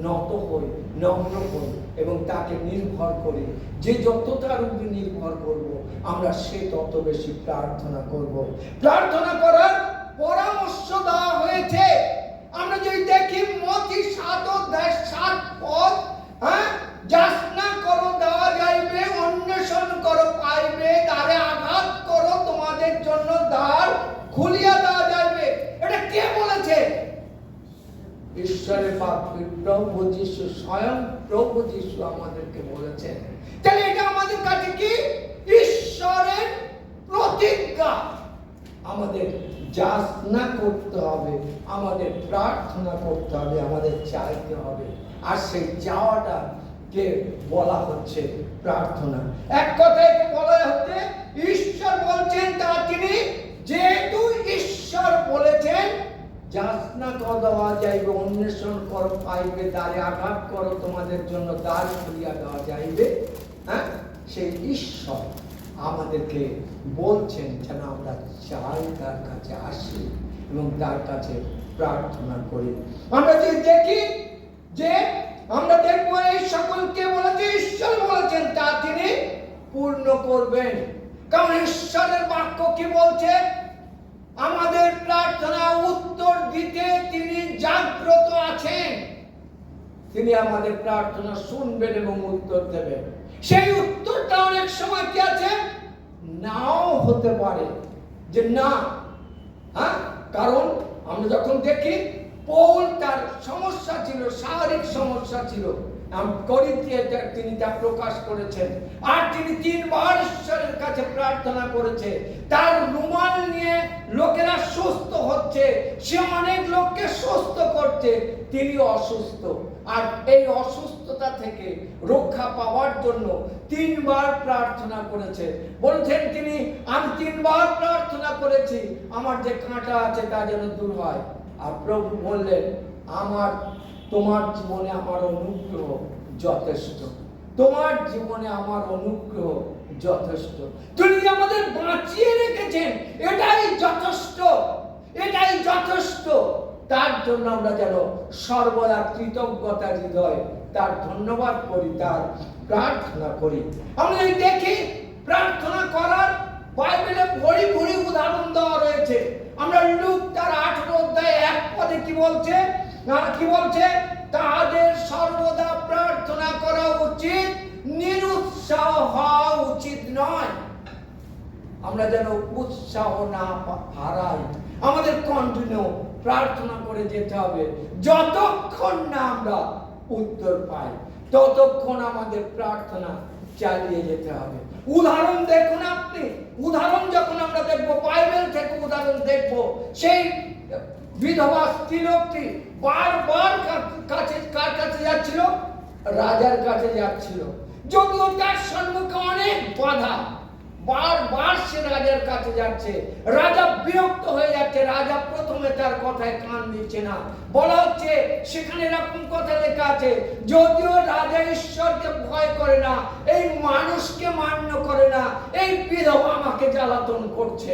নত হই, নম্র হই এবং তাকে নির্ভর করি, যে যত তার উপরে নির্ভর করব আমরা সে তত বেশি প্রার্থনা করব। প্রার্থনা করার পরামর্শ দেওয়া হয়েছে। আমরা যদি দেখি মতি 7 পদ, যাচনা করো দেওয়া যাইবে, অন্বেষণ করো পাইবে, দ্বারে আঘাত করো তোমাদের জন্য দ্বার খুলিয়া দেওয়া যাইবে। এটা কে বলেছে? ঈশ্বরের বাক্য, প্রভু যিশু, স্বয়ং প্রভু যিশু আমাদেরকে বলেছেন। তাহলে এটা আমাদের কাছে কি? ঈশ্বরের প্রতিজ্ঞা। আমাদের যাচনা করতে হবে, আমাদের প্রার্থনা করতে হবে, আমাদের চাইতে হবে। আর সেই চাওয়াটা কে বলা হচ্ছে? প্রার্থনা। এক কথায় বলা হচ্ছে ঈশ্বর বলছেন তা তিনি, যেহেতু ঈশ্বর বলেছেন যাচনা দেওয়া যাইবে, অন্বেষণ করো পাইবে, দ্বারে আঘাত করো তোমাদের জন্য দ্বার খুলিয়া দেওয়া যাইবে। সেই ঈশ্বর আমাদেরকে বলছেন যেন আমরা চাই, তার কাছে আসি এবং তার কাছে প্রার্থনা করি। আমরা যদি দেখি যে আমরা দেখবো এই সকলকে বলেছে ঈশ্বর বলেছেন তা তিনি পূর্ণ করবেন। কারণ ঈশ্বরের বাক্য কি বলছে? আমাদের প্রার্থনা উত্তর দিতে তিনি জাগ্রত আছেন। তিনি আমাদের প্রার্থনা শুনবেন এবং উত্তর দেবেন। সেই উত্তরটা অনেক সময় কি আছে? নাও হতে পারে, যে না। কারণ আমরা যখন দেখি পৌল, তার সমস্যা ছিল, শারীরিক সমস্যা ছিল, তিনি তা প্রকাশ করেছেন। আর তিনি 3 বার ঈশ্বরের কাছে প্রার্থনা করেছে। তার রুমাল নিয়ে লোকেরা সুস্থ হচ্ছে, সে অনেক লোককে সুস্থ করছে, তিনি অসুস্থ। আর এই অসুস্থতা থেকে রক্ষা পাওয়ার জন্য 3 বার প্রার্থনা করেছে। বলছেন তিনি, আমি 3 বার প্রার্থনা করেছি আমার যে কাঁটা আছে তা যেন দূর হয়। আর প্রভু বললেন, তোমার জীবনে আমার অনুগ্রহ যথেষ্ট, তোমার জীবনে আমার অনুগ্রহ যথেষ্ট। তিনি আমাদের বাঁচিয়ে রেখেছেন, এটাই যথেষ্ট, এটাই যথেষ্ট। তার জন্য আমরা যেন সর্বদা কৃতজ্ঞতার হৃদয় তার ধন্যবাদ করি, তার প্রার্থনা করি। আমরা দেখি প্রার্থনা করার বাইবেলে ভরি ভরি উদাহরণ দেওয়া রয়েছে। আমরা লুক তার 18 অধ্যায় 1 পদে কি বলছে? তাদের সর্বদা প্রার্থনা করা উচিত, নিরুৎসাহ হওয়া উচিত নয়। আমরা যেন উৎসাহ না হারাই, আমাদের কন্টিনিউ প্রার্থনা করে যেতে হবে। যতক্ষণ না আমরা উত্তর পাই ততক্ষণ আমাদের প্রার্থনা চালিয়ে যেতে হবে। উদাহরণ দেখুন আপনি, উদাহরণ যখন আমরা দেখবো, বাইবেল থেকে উদাহরণ দেখবো, সেই বিধবা স্ত্রীলোকটি বারবার কার কাছে যাচ্ছিল? রাজার কাছে যাচ্ছিল। যদিও তার সম্মুখে অনেক বাধা, বারবার সে রাজার কাছে যাচ্ছে। রাজা বিরক্ত হয়ে যাচ্ছে। রাজা প্রথমে তার কথায় কান দিচ্ছে না। বলা হচ্ছে সেখানে এরকম কথা লেখা আছে, যদিও রাজা ঈশ্বরকে ভয় করে না, এই মানুষকে মান্য করে না, এই বিধবা আমাকে জ্বালাতন করছে।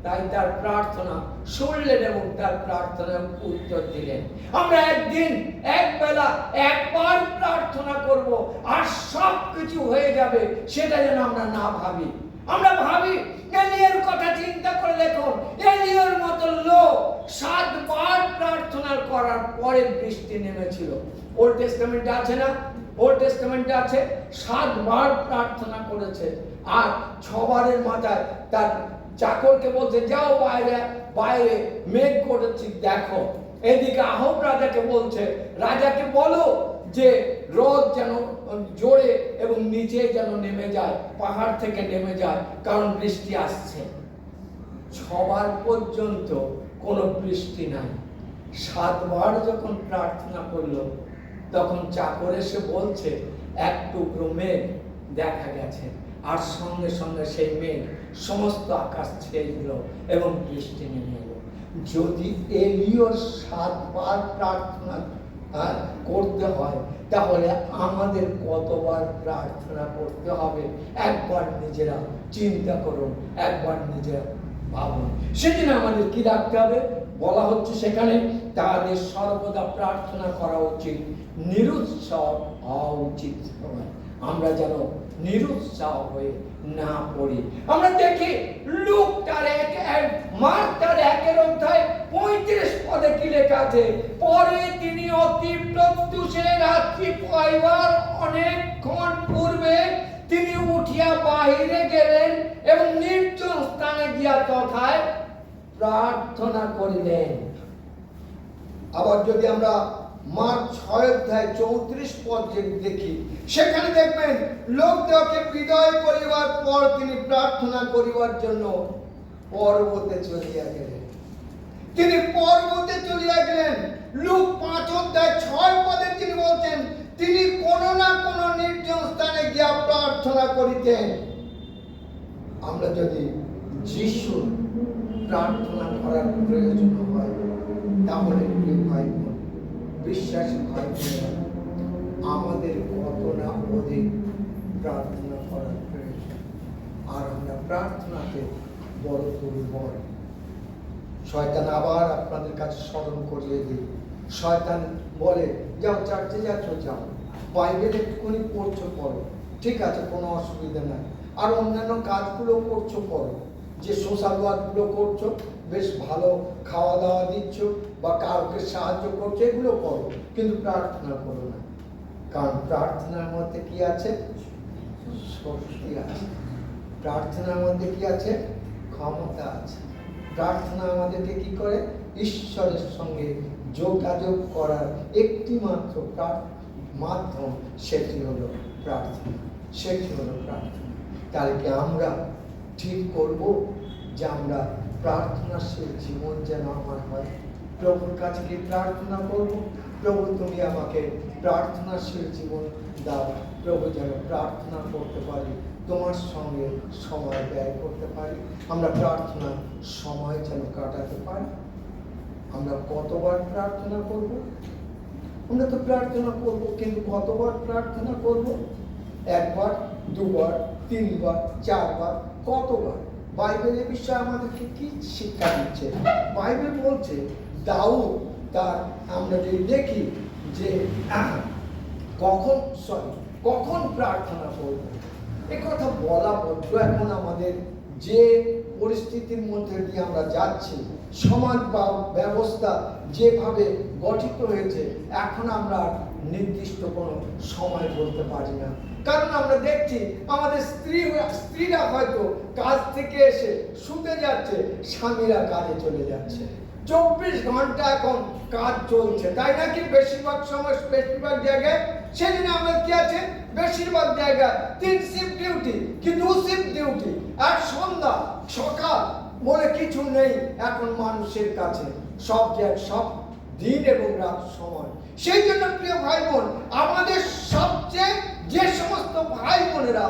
তাই তার প্রার্থনা শুনলেন এবং তার প্রার্থনার উত্তর দিলেন। আমরা একদিন একবেলা একবার প্রার্থনা করব আর সব কিছু হয়ে যাবে, সেটা যেন আমরা না ভাবি। আমরা ভাবি এলিয়ার কথা চিন্তা করে দেখুন, এলিয়ার মতো লোক 7 বার প্রার্থনা করার পরে বৃষ্টি নেমেছিল। ওল্ড টেস্টামেন্টে আছে না? ওল্ড টেস্টামেন্টে আছে 7 বার প্রার্থনা করেছে আর 6 বারের মাথায় তার চাকরকে বলতে, যাও বাইরে বাইরে মেঘ করেছি দেখো। এদিকে আহব রাজাকে বলছে, রাজাকে বলো যে রোদ যেন জোরে এবং নিচে যেন নেমে যায়, পাহাড় থেকে নেমে যায়, কারণ বৃষ্টি আসছে। 6 বার পর্যন্ত কোনো বৃষ্টি নাই। 7 বার যখন প্রার্থনা করলো তখন চাকর এসে বলছে, এক টুকরো মেঘ দেখা গেছে, আর সঙ্গে সঙ্গে সেই মেঘ সমস্ত আকাশ ছেয়ে দিল এবং বৃষ্টি নেমে এলো। যদি এলিয়র 7 বার প্রার্থনা করতে হয়, তাহলে আমাদের কতবার প্রার্থনা করতে হবে? একবার নিজেরা চিন্তা করুন, একবার নিজেরা ভাবুন। সেদিন আমাদের কি রাখতে হবে? বলা হচ্ছে সেখানে তাদের সর্বদা প্রার্থনা করা উচিত, নিরুৎসাহ হওয়া উচিত নয়। আমরা যেন নিরুৎসাহ হয়ে না পড়ি। আমরা দেখি লুক তার মার্ক তার 1 অধ্যায় 35 পদে কি লেখা আছে? পরে তিনি অতি প্রত্যুষে রাত্রি পাইবার অনেকক্ষণ পূর্বে তিনি উঠিয়া বাহিরে গেলেন এবং নির্জন স্থানে গিয়া তথায় প্রার্থনা করিলেন। আবার যদি আমরা মার্ক 6 অধ্যায় 34 পদ দেখি, সেখানে দেখবেন লোকদেরকে বিদায় করিবার পর তিনি প্রার্থনা করিবার জন্য পর্বতে চলিয়া গেলেন। তিনি পর্বতে চলিয়া গেলেন। লুক 5 অধ্যায় 6 পদে তিনি বলছেন, তিনি কোনো না কোনো নির্জন স্থানে গিয়া প্রার্থনা করিতেন। আমরা যদি যিশু প্রার্থনা করার প্রয়োজন হয়, তাহলে প্রিয় ভাই বোন, বিশ্বাসী ভাই বোনেরা, আমাদের কত না অধিক প্রার্থনা করার প্রয়োজন। আর আমরা প্রার্থনাতে বড় দুর্বল। শয়তান আবার আপনাদের কাছে স্মরণ করিয়ে দিই। শয়তান বলে, যাও চার্চে যাচ্ছ, যাও, বাইবেল একটুখানি পড়ছো, পড়ো, ঠিক আছে, কোনো অসুবিধা নাই। আর অন্যান্য কাজগুলো করছো, করো। যে সোশ্যাল ওয়ার্কগুলো করছো, বেশ ভালো খাওয়া দাওয়া দিচ্ছ বা কাউকে সাহায্য করছো, এগুলো করো, কিন্তু প্রার্থনা করো না। কারণ প্রার্থনার মধ্যে কি আছে? শক্তি আছে। প্রার্থনার মধ্যে কি আছে? ক্ষমতা আছে। প্রার্থনা আমাদেরকে কি করে? ঈশ্বরের সঙ্গে যোগাযোগ করার একটি মাত্র মাধ্যম, সেটি হলো প্রার্থনা। সেটি হলো প্রার্থনা। তাহলে কি আমরা ঠিক করব যে আমরা প্রার্থনাশীল জীবন যেন আমার হয়? প্রভুর কাছে কি প্রার্থনা করব, প্রভু তুমি আমাকে প্রার্থনাশীল জীবন দাও, প্রভু যেন প্রার্থনা করতে পারি, তোমার সঙ্গে সময় ব্যয় করতে পারি, আমরা প্রার্থনা সময় যেন কাটাতে পারি। আমরা কতবার প্রার্থনা করব? আমরা তো প্রার্থনা করব, কিন্তু কতবার প্রার্থনা করব? 1 বার, 2 বার, 3 বার, 4 বার, কতবার? বাইবেলের বিষয়ে আমাদেরকে কি শিক্ষা দিচ্ছে? বাইবেল বলছে দাউদ তার, আমরা যদি দেখি যে কখন প্রার্থনা করব, এ কথা বলা বদ্ধ। এখন আমাদের যে পরিস্থিতির মধ্যে দিয়ে আমরা যাচ্ছি, সমাজ বা ব্যবস্থা যেভাবে গঠিত হয়েছে, এখন আমরা নির্দিষ্ট কোনো সময় বলতে পারি না। কারণ আমরা দেখছি আমাদের স্ত্রীরা হয়তো কাজ থেকে এসে শুতে যাচ্ছে, স্বামীরা কাজে চলে যাচ্ছে। 24 ঘন্টা এখন কাজ চলছে, তাই নাকি? বেশিরভাগ সময়, বেশিরভাগ জায়গায় সেদিন আমাদের কি আছে? বেশিরভাগ জায়গায় 3 শিফট ডিউটি কি 2 শিফট ডিউটি। আর সন্ধ্যা সকাল বলে কিছু নেই এখন মানুষের কাছে, সব দিন এবং রাত সময়। সেই জন্য প্রিয় ভাই বোন, আমাদের সবচেয়ে যে সমস্ত ভাই বোনেরা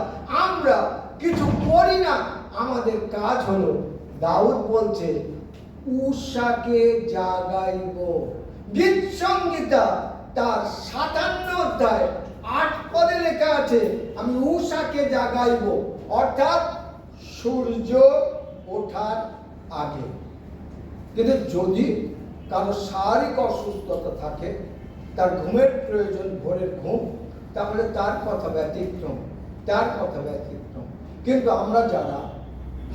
আমরা কিছু করি না, আমাদের কাজ হলো, দাউদ বলছে উষাকে জাগাইব। গীত সংহিতা তার 57 অধ্যায় 8 পদে লেখা আছে, আমি উষাকে জাগাইব, অর্থাৎ সূর্য ওঠার আগে। কিন্তু যদি কারো শারীরিক অসুস্থতা থাকে, তার ঘুমের প্রয়োজন, ভোরের ঘুম, তাহলে তার কথা ব্যতিক্রম। কিন্তু আমরা যারা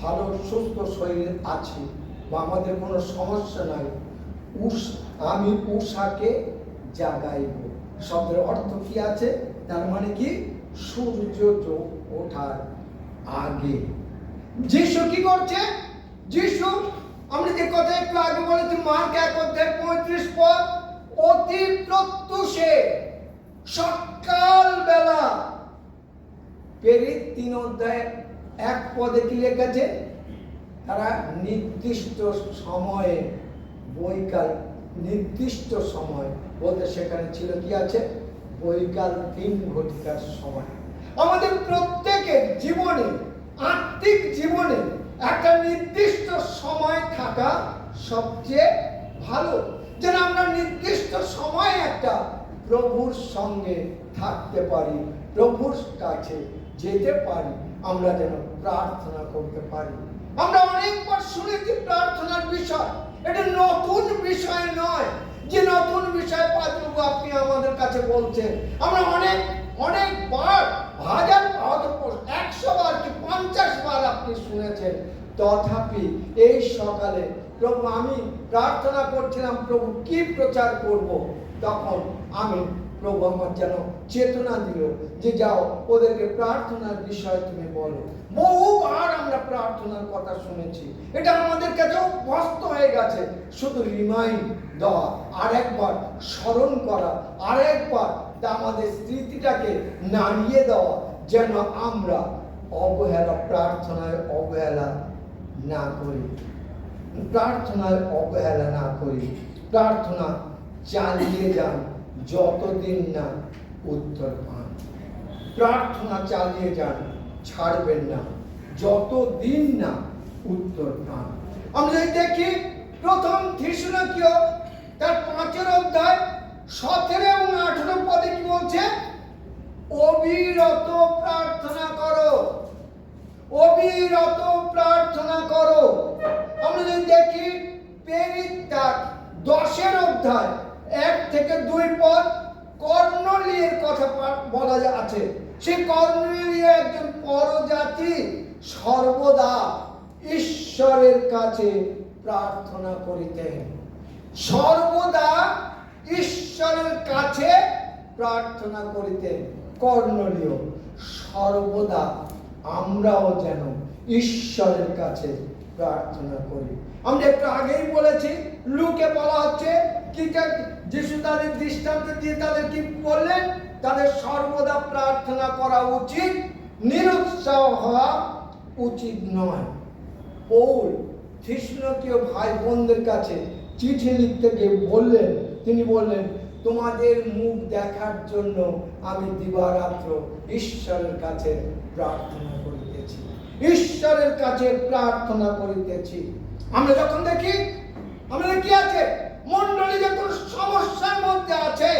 ভালো সুস্থ শরীর আছি বা আমাদের কোনো সমস্যা নাই, আমি উষাকে জাগাইব। শব্দের অর্থ কি আছে? তার মানে কি? সূর্য ওঠার আগে। যিশু কি করছে? যিশু, আমরা যে কথা একটু আগে বলেছি, মার্ক 1:35 অতি প্রত্যুষে সকাল বেলা, প্রেরিত 3:1 কি লেখা? তারা নির্দিষ্ট সময়ে, বৈকাল, নির্দিষ্ট সময় বলতে সেখানে ছিল কি আছে? বৈকাল 3 ঘটিকার সময়। আমাদের প্রত্যেকের জীবনে, আত্মিক জীবনে একটা নির্দিষ্ট সময় থাকা সবচেয়ে ভালো, যেন আমরা নির্দিষ্ট সময়ে একটা প্রভুর সঙ্গে থাকতে পারি, প্রভুর কাছে যেতে পারি, আমরা যেন প্রার্থনা করতে পারি। আমরা অনেকবার শুনেছি প্রার্থনার বিষয়, এটা নতুন বিষয় নয় যে নতুন বিষয় পাত্রবাবু আপনি আমাদের কাছে বলছেন। আমরা অনেকবার, 100 বার কি 50 বার আপনি শুনেছেন। তথাপি এই সকালে প্রভু, আমি প্রার্থনা করছিলাম প্রভু কি প্রচার করব, তখন আমি প্রভু আমার যেন চেতনা দিল যে যাও ওদেরকে প্রার্থনার বিষয় তুমি বলো। বহুবার আমরা প্রার্থনার কথা শুনেছি, এটা আমাদের কাছে অভ্যস্ত হয়ে গেছে। শুধু রিমাইন্ড দেওয়া, আরেকবার স্মরণ করা, আরেকবার আমাদের স্মৃতিটাকে নাড়িয়ে দেওয়া, যেন আমরা প্রার্থনায় অবহেলা না করি, প্রার্থনা চালিয়ে যান যতদিন না উত্তর পান। প্রার্থনা চালিয়ে যান, ছাড়বেন না যতদিন না উত্তর পান। আমরা যদি দেখি প্রথম থিসলুকিয় তার 5:17 এবং 18 কি বলছে? অবিরত প্রার্থনা করো, অবিরত প্রার্থনা করো। আমরা যদি দেখি প্রেরিত তার 10:1-2 কর্নেলিয়ের কথা বলা আছে। সেই কর্নেলিয় একজন পরজাতি, সর্বদা ঈশ্বরের কাছে প্রার্থনা করিতেন, সর্বদা ঈশ্বরের কাছে প্রার্থনা করিতেন কর্নেলিয়। সর্বদা আমরাও যেন ঈশ্বরের কাছে প্রার্থনা করি। আমরা একটু আগেই বলেছি, লুকে বলা হচ্ছে কি, যিশু তাদের দৃষ্টান্ত দিয়ে তাদের কি বললেন? তাদের সর্বদা প্রার্থনা করা উচিত, নিরুৎসাহ হওয়া উচিত নয়। পৌল থিসলুকিয় ভাই বোনদের কাছে চিঠি লিখতে গিয়ে বললেন, তিনি বললেন, তোমাদের মুখ দেখার জন্য আমি দিবারাত্র ঈশ্বরের কাছে প্রার্থনা করিতেছি, ঈশ্বরের কাছে প্রার্থনা করিতেছি। আমরা যখন দেখি, আমাদের কি আছে? মণ্ডলী যখন সমস্যার মধ্যে আছে,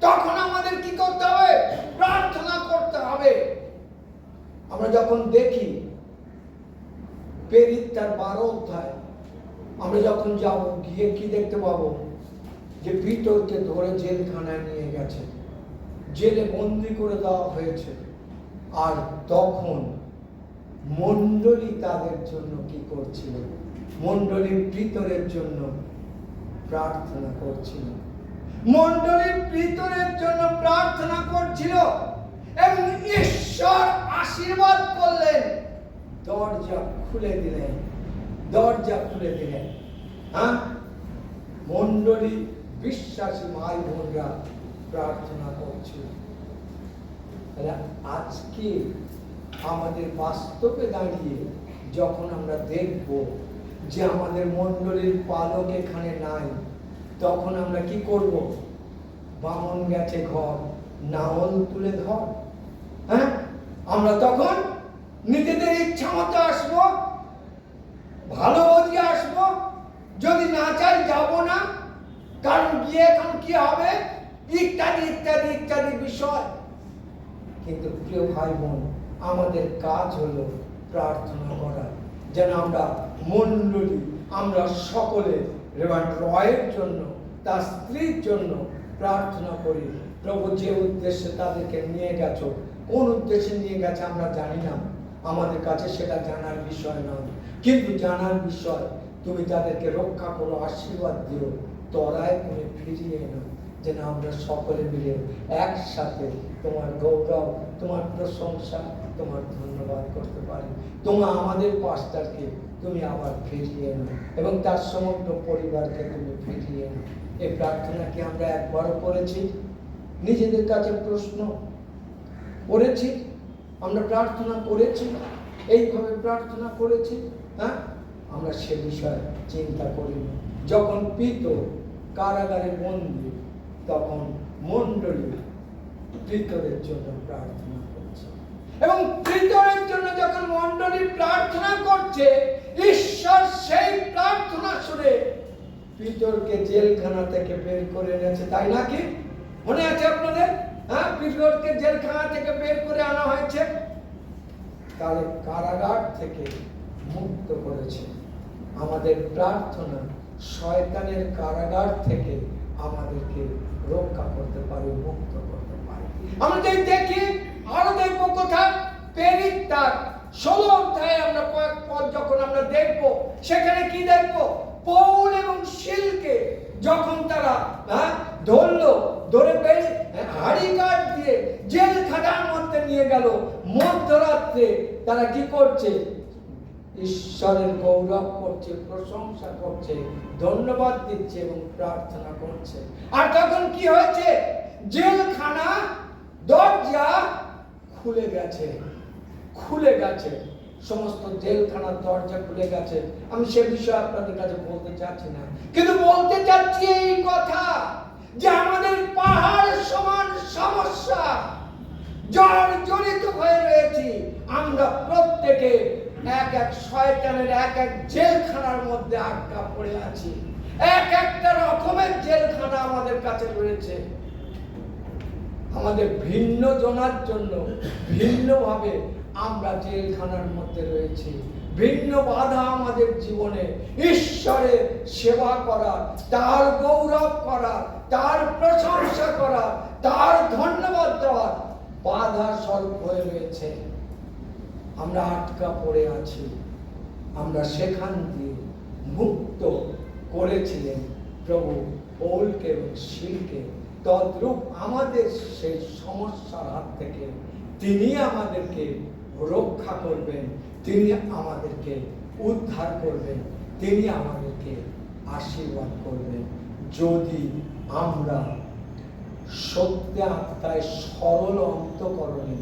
তখন আমাদের কি করতে হবে? প্রার্থনা করতে হবে। আমরা যখন দেখি প্রেরিত তার 12 আমরা যখন যাব, গিয়ে কি দেখতে পাবো? যে পিতরকে ধরে জেলখানায় নিয়ে গেছে, জেলে বন্দি করে দেওয়া হয়েছে। আর তখন মণ্ডলী তাদের জন্য কি করছিল? মণ্ডলীর পিতরের জন্য প্রার্থনা করছিল, মণ্ডলীর পিতরের জন্য প্রার্থনা করছিল, এবং ঈশ্বর আশীর্বাদ করলেন, দরজা খুলে দিলেন, দরজা খুলে দিলেন। হ্যাঁ, মণ্ডলী বিশ্বাসী ভাই বোনরা প্রার্থনা করছিল। আজকে আমাদের বাস্তবে দাঁড়িয়ে যখন আমরা দেখব যে আমাদের মণ্ডলীর পালক এখানে নাই, তখন আমরা কি করব? বামন গেছে ঘর, নাওল তুলে ধর। হ্যাঁ, আমরা তখন নিজেদের ইচ্ছা মতো আসবো, ভালো বুঝিয়ে আসবো, যদি না চাই যাব না, কারণ গিয়ে এখন কি হবে, ইত্যাদি ইত্যাদি ইত্যাদি বিষয়। কিন্তু প্রিয় ভাই বোন, আমাদের কাজ হলো প্রার্থনা করা, যেন আমরা মণ্ডলী, আমরা সকলে রেভারেন্ড রয়ের জন্য, তার স্ত্রীর জন্য প্রার্থনা করি। প্রভু, যে উদ্দেশ্যে তাদেরকে নিয়ে গেছো, কোন উদ্দেশ্যে নিয়ে গেছে আমরা জানি না, আমাদের কাছে সেটা জানার বিষয় নয়, কিন্তু জানার বিষয় তুমি তাদেরকে রক্ষা করো, আশীর্বাদ দিও, তরায় তুমি ফিরিয়ে এনো, যেন আমরা সকলে মিলে একসাথে তোমার গৌরব, তোমার প্রশংসা, তোমার ধন্যবাদ করতে পারি। তোমার আমাদের পাস্টারকে তুমি আবার ফিরিয়ে এনো এবং তার সমগ্র পরিবারকে তুমি ফিরিয়ে এনো। এই প্রার্থনা কি আমরা একবারও করেছি? নিজেদের কাছে প্রশ্ন করেছি? আমরা প্রার্থনা করেছি, এইভাবে প্রার্থনা করেছি? হ্যাঁ, আমরা সে বিষয়ে চিন্তা করিনি। যখন পিত কারাগারে বন্দী, তখন মণ্ডলী পিতরের জন্য প্রার্থনা করছে, এবং পিতরের জন্য যখন মণ্ডলী প্রার্থনা করছে, ঈশ্বর সেই প্রার্থনা শুনে পিতরকে জেলখানা থেকে বের করে এনেছে, তাই নাকি? মনে আছে আপনাদের? হ্যাঁ, পিতরকে জেলখানা থেকে বের করে আনা হয়েছে, তাহলে কারাগার থেকে মুক্ত করেছে। আমাদের প্রার্থনা শয়তানের কারাগার থেকে আমাদেরকে রক্ষা করতে পারে, মুক্ত করতে পারে। আমরা যদি দেখি, আরো দেখবো কোথায়, প্রেরিত তার 16 অধ্যায়ে আমরা কয়েক পদ যখন আমরা দেখবো, সেখানে কি দেখবো? পৌল এবং শিলকে যখন তারা ধরে হাড়ি কাঠ দিয়ে জেলখানার মধ্যে নিয়ে গেল, মধ্যরাত্রে তারা কি করছে? ঈশ্বরের গৌরব করছে, প্রশংসা করছে, ধন্যবাদ দিচ্ছে এবং প্রার্থনা করছে। আর তখন কি হয়েছে? জেলখানা দরজা খুলে গেছে, সমস্ত জেলখানার দরজা খুলে গেছে। আমি সে বিষয়ে আপনাদের কাছে বলতে চাচ্ছি না, কিন্তু বলতে চাচ্ছি এই কথা যে আমাদের পাহাড় সমান সমস্যা জর্জরিত হয়ে রয়েছি। আমরা প্রত্যেকে এক এক শয়তানের এক এক জেলখানার মধ্যে আটকা পড়ে আছি। এক একটা রকমের জেলখানা আমাদের কাছে রয়েছে। আমাদের ভিন্ন জনার জন্য ভিন্নভাবে আমরা জেলখানার মধ্যে রয়েছি। ভিন্ন বাধা আমাদের জীবনে ঈশ্বরের সেবা করা, তার গৌরব করা, তার প্রশংসা করা, তার ধন্যবাদ দেওয়া বাধা স্বরূপ হয়ে রয়েছে। আমরা আটকা পড়ে আছি। আমরা সেখান দিয়ে মুক্ত করেছিলেন প্রভু পৌলকে এবং শিলকে। তদ্রূপ আমাদের সেই সমস্যার হাত থেকে তিনি আমাদেরকে রক্ষা করবেন, তিনি আমাদেরকে উদ্ধার করবেন, তিনি আমাদেরকে আশীর্বাদ করবেন, যদি আমরা সত্য আত্মায় সরল অন্তঃকরণে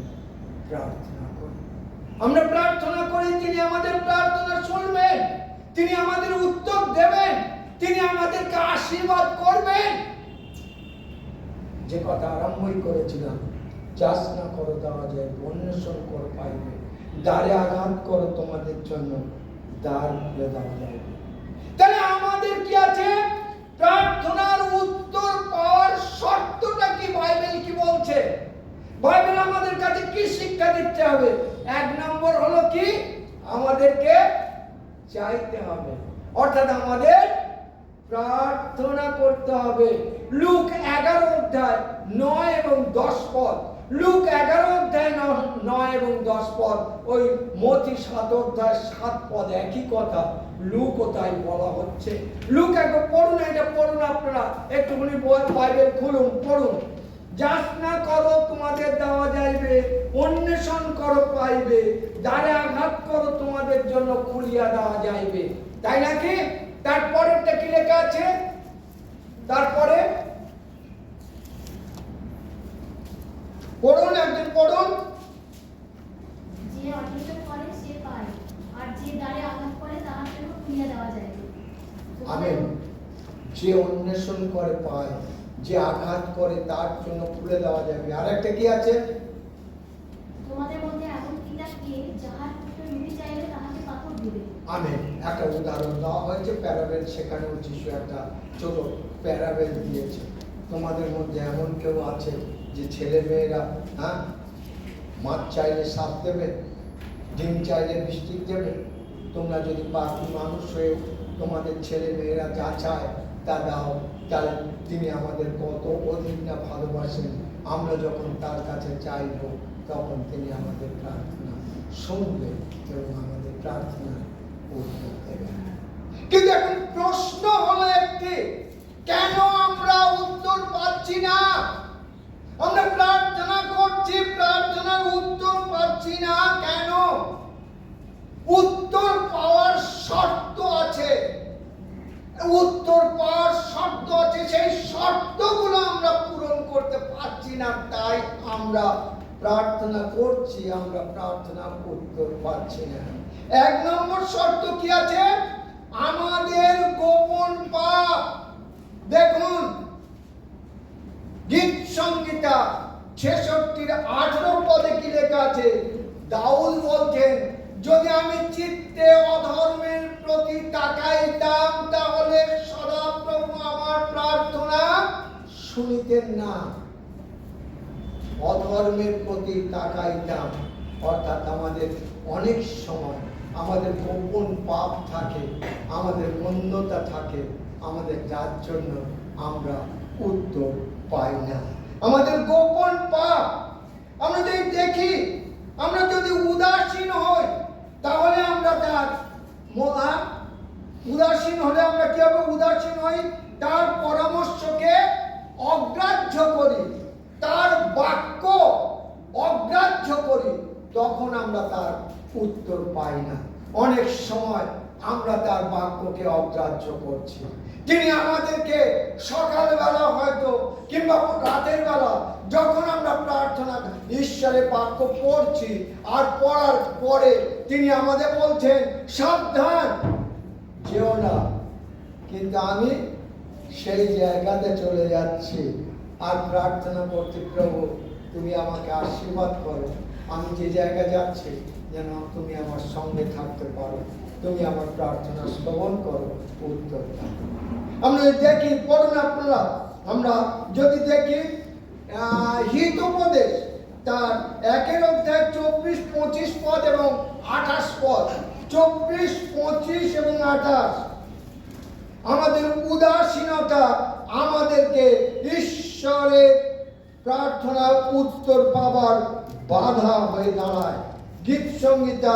প্রার্থনা করি। আমরা প্রার্থনা করি, তিনি আমাদের প্রার্থনা শুনবেন, তিনি আমাদের উত্তর দেবেন, তিনি আমাদেরকে আশীর্বাদ করবেন। যে কথা আরম্ভই করেছিলাম, যাচনা করো দেওয়া যায়, অন্বেষণ করো পাইবে, দ্বারে আঘাত করো তোমাদের জন্য দ্বার খুলে দেওয়া যাবে। তাহলে আমাদের কি আছে? প্রার্থনার উত্তর পাওয়ার শর্তটা কি? বাইবেল কি বলছে? বাইবেল আমাদের কাছে কি শিক্ষা দিতে হবে? 1 নম্বর হলো কি? আমাদেরকে চাইতে হবে, অর্থাৎ আমাদের প্রার্থনা করতে হবে। লুক 11 অধ্যায় 9 এবং 10 পদ, লুক 11 অধ্যায় 9 এবং 10 পদ, ওই মতি 7 অধ্যায় 7 পদ, একই কথা লুকও তাই বলা হচ্ছে। লুক একবার পড়ুন, এটা পড়ুন আপনারা, একটুখানি বাইবেল খুলুন, পড়ুন। যাচনা করো তোমাদের দেওয়া যাইবে, অন্বেষণ করো পাইবে, দ্বারে আঘাত করো তোমাদের জন্য খুলিয়া দেওয়া যাইবে। তাই নাকি? তারপরেরটা কি লেখা আছে? তারপরে পড়ুন, একজন পড়ুন। যে অন্বেষণ করে সে পায়, আর যে দ্বারে আঘাত করে তাহার জন্য খুলিয়া দেওয়া যাইবে। আমেন। যে অন্বেষণ করে পায়, যে আঘাত করে তার জন্য খুলে দেওয়া যাবে। আর একটা কি আছে? তোমাদের মধ্যে এমন পিতা কে, যাহার পুত্র রুটি চাইলে তাহাকে পাথর দিবে? আমেন। একটা উদাহরণ দেওয়া হয়েছে, প্যারাবেল, সেখানেও যিশু একটা ছোট প্যারাবেল দিয়েছে। তোমাদের মধ্যে এমন কেউ আছে যে ছেলে মেয়েরা মাছ চাইলে সাপ দেবে, ডিম চাইলে বৃষ্টি দেবে? তোমরা যদি পাপী মানুষ হয়ে তোমাদের ছেলে মেয়েরা যা চায় তা দাও। তাহলে তিনি আমাদের কত অধিক না ভালোবাসেন। আমরা যখন তার কাছে চাইব তখন তিনি আমাদের প্রার্থনা শুনবেন এবং আমাদের প্রার্থনা উত্তর দেবেন। কিন্তু এখন প্রশ্ন হলো একটি, কেন আমরা উত্তর পাচ্ছি না? আমরা প্রার্থনা করছি, প্রার্থনার উত্তর পাচ্ছি না কেন? উত্তর পাওয়ার শর্ত আছে, উত্তর পাওয়ার শর্ত আছে, সেই শর্তগুলো আমরা পূরণ করতে পারছি না, তাই আমরা প্রার্থনা করছি, আমরা প্রার্থনা উত্তর পাচ্ছি না। 1 নম্বর শর্ত কি আছে? আমাদের গোপন পাপ। দেখুন গীত সংহিতা 66-18 পদে কি লেখা আছে? দাউদ বলছেন, যদি আমি চিত্তে অধর্মের প্রতি তাকাইতাম তাহলে সদাপ্রভু আমার প্রার্থনা শুনিতেন না। অধর্মের প্রতি তাকাইতাম অর্থাৎ আমাদের অনেক সময় আমাদের গোপন পাপ থাকে, আমাদের মন্দতা থাকে, আমাদের যার জন্য আমরা উত্তর পাই না। আমাদের গোপন পাপ আমরা যদি দেখি, আমরা যদি উদাসীন হই তাহলে আমরা তার উদাসীন হলে আমরা কি হবে? উদাসীন হই, তার পরামর্শকে অগ্রাহ্য করি, তার বাক্য অগ্রাহ্য করি, তখন আমরা তার উত্তর পাই না। অনেক সময় আমরা তার বাক্যকে অগ্রাহ্য করছি। তিনি আমাদেরকে সকালবেলা হয়তো কিংবা রাতের বেলা যখন আমরা প্রার্থনা ঈশ্বরের বাক্য পড়ছি আর পড়ার পরে তিনি আমাদের বলছেন সাবধান যেও না, কিন্তু আমি সেই জায়গাতে চলে যাচ্ছি আর প্রার্থনা করছি, প্রভু তুমি আমাকে আশীর্বাদ করো, আমি যে জায়গায় যাচ্ছি যেন তুমি আমার সঙ্গে থাকতে পারো, তুমি আমার প্রার্থনা শ্রবণ করো, উত্তর দাও। আমরা দেখি, পড়ুন আপনারা, আমরা যদি দেখি হিতোপদেশ তার 1 অধ্যায় 24-25 পদ এবং 28 পদ, 24, 25 এবং 28। আমাদের উদাসীনতা আমাদেরকে ঈশ্বরের প্রার্থনার উত্তর পাবার বাধা হয়ে দাঁড়ায়। গীত সংহিতা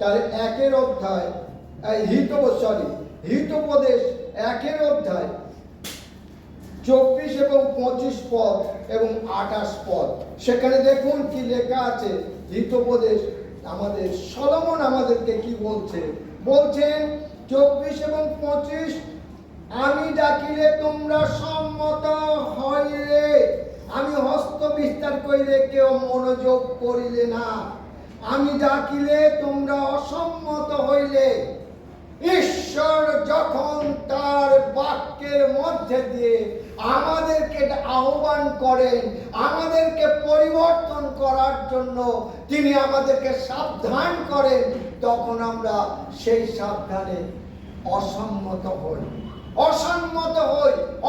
তার 1 অধ্যায় হিতোপদেশ 1 অধ্যায় 24 এবং 25 পদ এবং 28 পদ, সেখানে দেখুন কি লেখা আছে। হিতোপদেশ আমাদের সলোমন আমাদেরকে কি বলছে? বলছেন 24 এবং 25, আমি ডাকিলে তোমরা সম্মত হইলে, আমি হস্ত বিস্তার করিলে কেউ মনোযোগ করিলে না। আমি ডাকিলে তোমরা অসম্মত হইলে। ঈশ্বর যখন তার বাক্যের মধ্যে দিয়ে আমাদেরকে আহ্বান করেন, আমাদেরকে পরিবর্তন করার জন্য তিনি আমাদেরকে সাবধান করেন, তখন আমরা সেই সাবধানে অসম্মত হই।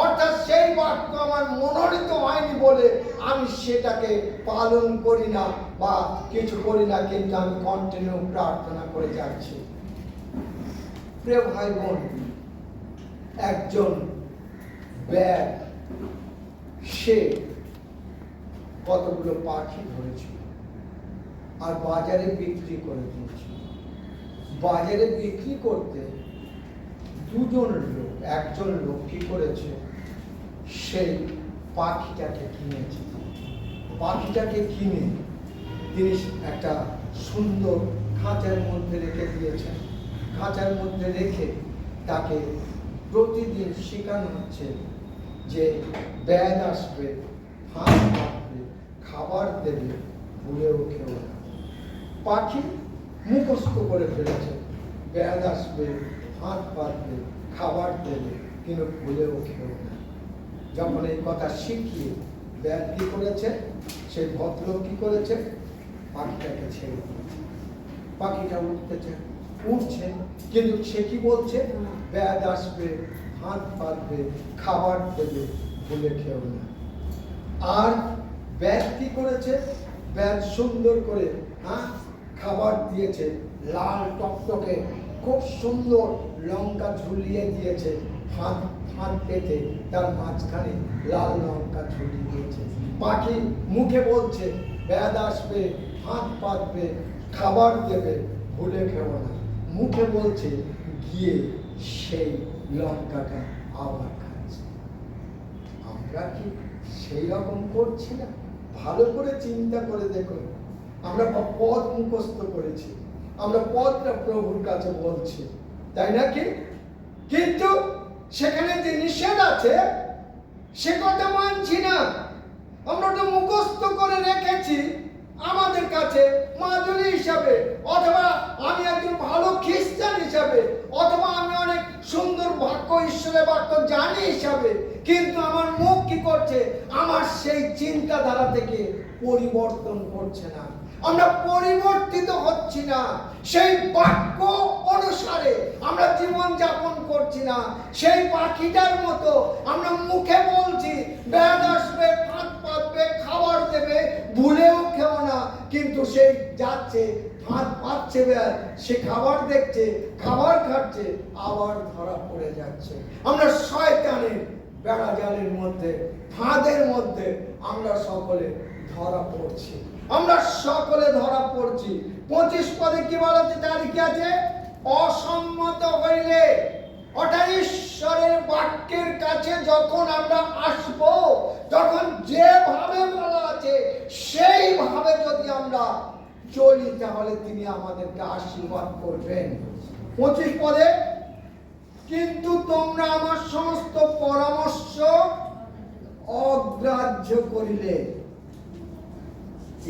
অর্থাৎ সেই বাক্য আমার মনোনীত হয়নি বলে আমি সেটাকে পালন করি না বা কিছু করি না, কিন্তু আমি কন্টিনিউ প্রার্থনা করে যাচ্ছি। প্রিয় ভাই বোন, একজন ব্যাগ সে কতগুলো পাখি ধরেছিল আর বাজারে বিক্রি করে দিয়েছিল। বাজারে বিক্রি করতে দুজন লোক, একজন লোক কি করেছে, সেই পাখিটাকে কিনেছে। পাখিটাকে কিনে তিনি একটা সুন্দর খাঁচার মধ্যে রেখে দিয়েছেন। খাঁচার মধ্যে রেখে তাকে প্রতিদিন শেখানো হচ্ছে যে ব্যাগ আসবে, হাঁস আসবে, খাবার দেবে, ভুলেও খেও না। পাখি মুখস্থ করে ফেলেছে, ব্যাগ আসবে, হাত পাতবে, খাবার দেবে, কিন্তু ভুলেও খেও না। যখন এই কথা শিখিয়ে ব্যাগ কি করেছে, সেই ভদ্রলোক কি করেছে, পাখিটাকে ছেড়ে দিয়েছে। পাখিটা উঠছে, কিন্তু সে কি বলছে, ব্যাগ আসবে, হাত পাতবে, খাবার দেবে, ভুলে খেও না। আর ব্যাগ কি করেছে, ব্যাগ সুন্দর করে খাবার দিয়েছে, লাল টকটকে খুব সুন্দর লঙ্কা ঝুলিয়ে দিয়েছে, ফাঁদ ফাঁদ পেতে তার মাঝখানে লাল লঙ্কা ঝুলিয়ে দিয়েছে। পাখি মুখে বলছে ব্যাধ আসবে, ফাঁদ পাতবে, খাবার দেবে, ভুলে খেও না। মুখে বলছে গিয়ে সেই লঙ্কাটা আবার খাচ্ছে। আমরা কি সেই রকম করছি না? ভালো করে চিন্তা করে দেখুন। আমরা পথ মুখস্থ করেছি, আমরা পথটা প্রভুর কাছে বলছি, তাই নাকি? কিন্তু সেখানে যে নিষেধ আছে সে কথা মানছি না। আমরা তো মুখস্থ করে রেখেছি আমাদের কাছে মাদুলি হিসাবে, অথবা আমি একজন ভালো খ্রিস্টান হিসাবে, অথবা আমি অনেক সুন্দর বাক্য, ঈশ্বরের বাক্য জানি হিসাবে। কিন্তু আমার মুখ কি করছে? আমার সেই চিন্তাধারা থেকে পরিবর্তন করছে না। আমরা পরিবর্তিত হচ্ছি না, সেই বাক্য অনুসারে আমরা জীবন যাপন করছি না। সেই পাখিটার মতো আমরা মুখে বলছি ব্যাধ আসবে, ফাঁদ পাতবে, খাবার দেবে, ভুলেও খেও না, কিন্তু সেই যাচ্ছে, ফাঁদ পাচ্ছে ব্যাধ, সে খাবার দেখছে, খাবার খাচ্ছে, আবার ধরা পড়ে যাচ্ছে। আমরা শয়তানের বেড়া জালের মধ্যে, ফাঁদের মধ্যে আমরা সকলে ধরা পড়ছি, আমরা সকলে ধরা পড়ছি। 25 পদে কি বলা আছে? তার কি আছে? অসম্মত হইলে, অর্থাৎ ঈশ্বরের বাক্যের কাছে যখন আমরা আসব, তখন যেভাবে বলা আছে সেইভাবে যদি আমরা চলি, তাহলে তিনি আমাদেরকে আশীর্বাদ করবেন। 25 পদে, কিন্তু তোমরা আমার সমস্ত পরামর্শ অগ্রাহ্য করিলে।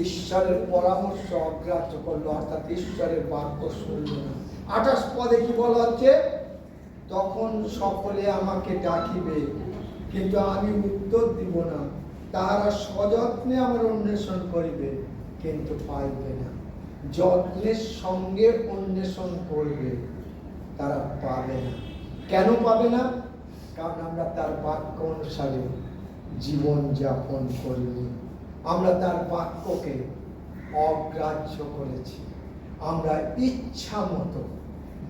ঈশ্বরের পরামর্শ অগ্রাহ্য করলো, অর্থাৎ ঈশ্বরের বাক্য শুনল না। 28 পদে কি বলা হচ্ছে? তখন সকলে আমাকে ডাকিবে, কিন্তু আমি উত্তর দিব না। তাহারা সযত্নে আমার অন্বেষণ করিবে, কিন্তু পাইবে না। যত্নের সঙ্গে অন্বেষণ করবে, তারা পাবে না। কেন পাবে না? কারণ আমরা তার বাক্য অনুসারে জীবন যাপন করিনি। আমরা তার বাক্যকে অগ্রাহ্য করেছি। আমরা ইচ্ছা মতো,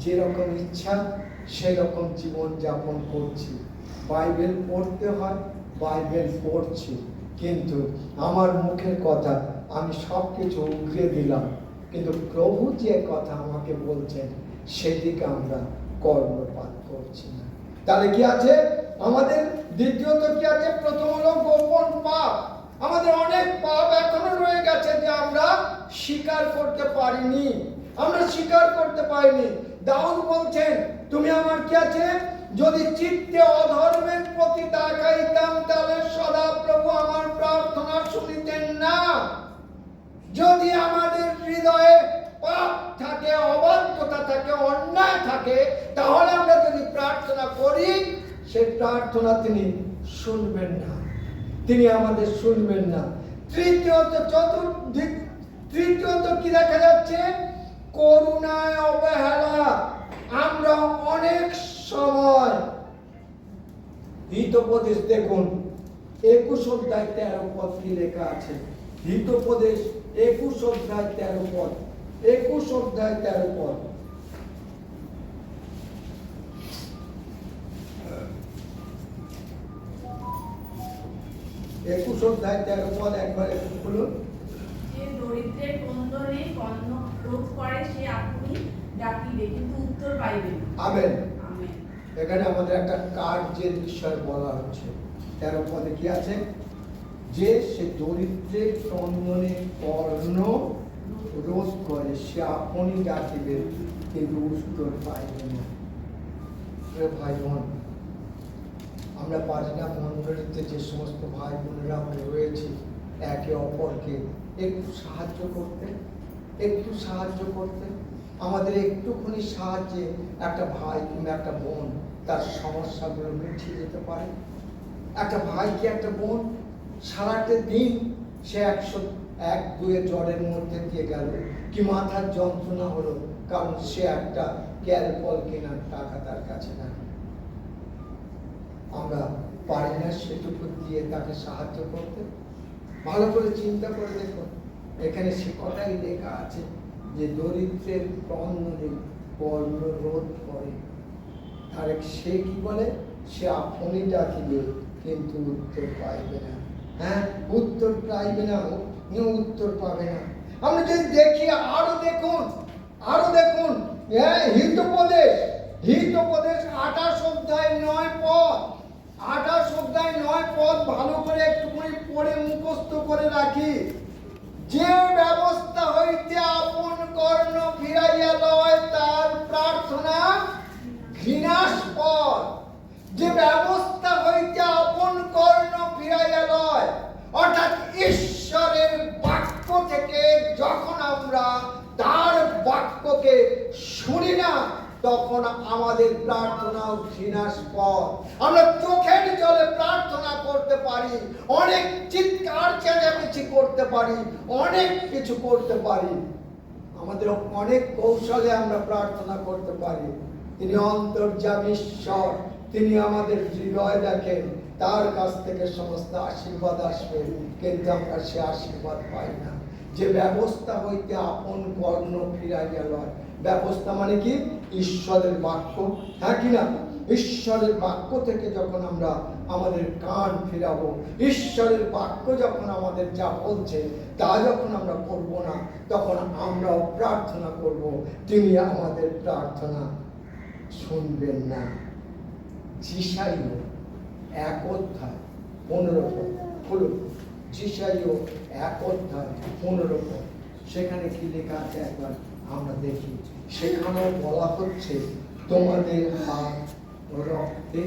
যেরকম ইচ্ছা সেরকম জীবন যাপন করছি। বাইবেল পড়তে হয়, বাইবেল পড়ছি, কিন্তু আমার মুখের কথা আমি সব কিছু উগরে দিলাম, কিন্তু প্রভু যে কথা আমাকে বলছেন সেদিকে আমরা কর্ণপাত করছি না। তাহলে কি আছে আমাদের? দ্বিতীয়ত কি আছে? প্রথম হলো গোপন পাপ। আমাদের অনেক পাপ এখনো রয়ে গেছে যে আমরা স্বীকার করতে পারিনি, আমরা স্বীকার করতে পারিনি। দাউদ বলছেন, তুমি আমার কি আছে? যদি চিত্তে অধর্মের প্রতি তাকাইতাম, তাহলে সদা প্রভু আমার প্রার্থনা শুনিতেন না। যদি আমাদের হৃদয়ে পাপ থাকে, অবাধ্যতা থাকে, অন্যায় থাকে, তাহলে আমরা যদি প্রার্থনা করি, সেই প্রার্থনা তিনি শুনবেন না, তিনি আমাদের শুনবেন না। তৃতীয়ত কি দেখা যাচ্ছে? করুণায় অবহেলা। আমরা অনেক সময়, হিতোপদেশ দেখুন 21 অধ্যায় 13 পদ কি লেখা আছে? হিতোপদেশ 21 অধ্যায় 13 পদ, 21 অধ্যায় 13 পদ। একুশ অধ্যায় 13 পদ একবার একটু খুলুন। যে দরিদ্রের ক্রন্দনে কর্ণ রোধ করে, সে আপনি ডাকিবে, কিন্তু উত্তর পাইবে না। আমেন। আমেন। এখানে আমাদের একটা কার্যের বিষয় বলা হচ্ছে। 13 পদে কি আছে? যে সে দরিদ্রের ক্রন্দনে কর্ণ রোধ করে, সে আপনি ডাকিবে, কিন্তু উত্তর পাইবে না। ভাই বোন, আমরা পারিনা মন্ডলীতে যে সমস্ত ভাই বোনেরা আমরা রয়েছি, একে অপরকে একটু সাহায্য করতে, একটু সাহায্য করতে। আমাদের একটুখানি সাহায্যে একটা ভাই কিংবা একটা বোন তার সমস্যাগুলো মিটিয়ে যেতে পারে। একটা ভাই কি একটা বোন সারাটা দিন সে 101-2 জ্বরের মধ্যে দিয়ে গেল, কি মাথার যন্ত্রণা হলো, কারণ সে একটা ক্যালপল কেনার টাকা তার কাছে না। আমরা পারি না সেটুকু দিয়ে তাকে সাহায্য করতে? ভালো করে চিন্তা করে দেখুন, এখানে সে কথাই লেখা আছে যে দরিদ্রের ক্রন্দনে কর্ণ রোধ করে, আর সে কি বলে, সে আপনি ডাকিবে কিন্তু উত্তর পাইবে না। হ্যাঁ, উত্তর পাইবে না, উত্তর পাবে না। আমরা যদি দেখি, আরো দেখুন, হ্যাঁ, হিতোপদেশ 28 অধ্যায় 9 পদ, 28 অধ্যায় 9 পদ ভালো করে একটুখানি পড়ে মুখস্থ করে রাখি। যে ব্যবস্থা হইতে আপন কর্ণ ফিরাইয়া লয় তার প্রার্থনা ঘৃণাস্পদ। যে ব্যবস্থা হইতে আপন কর্ণ ফিরাইয়া লয়, অর্থাৎ ঈশ্বরের বাক্য থেকে যখন আমরা তার বাক্যকে শুনি না, তখন আমাদের প্রার্থনাও ঘৃণাস্পদ। আমরা চোখের জলে প্রার্থনা করতে পারি, অনেক চিৎকার চেঁচামেচি করতে পারি, অনেক কিছু করতে পারি, আমাদের অনেক কৌশলে আমরা প্রার্থনা করতে পারি। তিনি অন্তর্যামী ঈশ্বর, তিনি আমাদের হৃদয় দেখেন, তার কাছ থেকে সমস্ত আশীর্বাদ আসবে, কিন্তু আমরা সে আশীর্বাদ পাই না। যে ব্যবস্থা হইতে আপন কর্ণ ফিরাইয়া লয়, ব্যবস্থা মানে কি? ঈশ্বরের বাক্য, হ্যাঁ কি না? ঈশ্বরের বাক্য থেকে যখন আমরা আমাদের কান ফিরাবো, ঈশ্বরের বাক্য যখন আমাদের যা বলছে তা যখন আমরা করব না, তখন আমরাও প্রার্থনা করব, তিনি আমাদের প্রার্থনা শুনবেন না। যিশাইও 1 অধ্যায় 15 পদ হলো, যিশাইও 1 অধ্যায় 15 পদ, সেখানে কি লেখা আছে একবার আমরা দেখি। সেখানেও বলা হচ্ছে, তোমাদের হাত রক্তে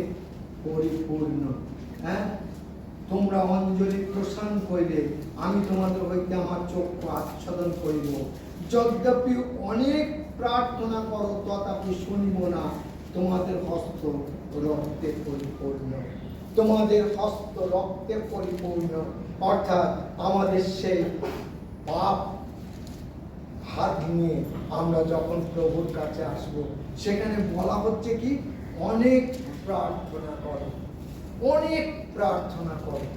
পরিপূর্ণ। হ্যাঁ, তোমরা অঞ্জলি প্রসান করিলে আমি তোমাদের হইতে আমার চক্ষু আচ্ছাদন করিব। যদ্যপি অনেক প্রার্থনা করো তথাপি শুনিব না। তোমাদের হস্ত রক্তে পরিপূর্ণ, তোমাদের হস্ত রক্তে পরিপূর্ণ, অর্থাৎ আমাদের সেই পাপ হাত নিয়ে আমরা যখন প্রভুর কাছে আসব, সেখানে বলা হচ্ছে কি? অনেক প্রার্থনা করো, অনেক প্রার্থনা করো।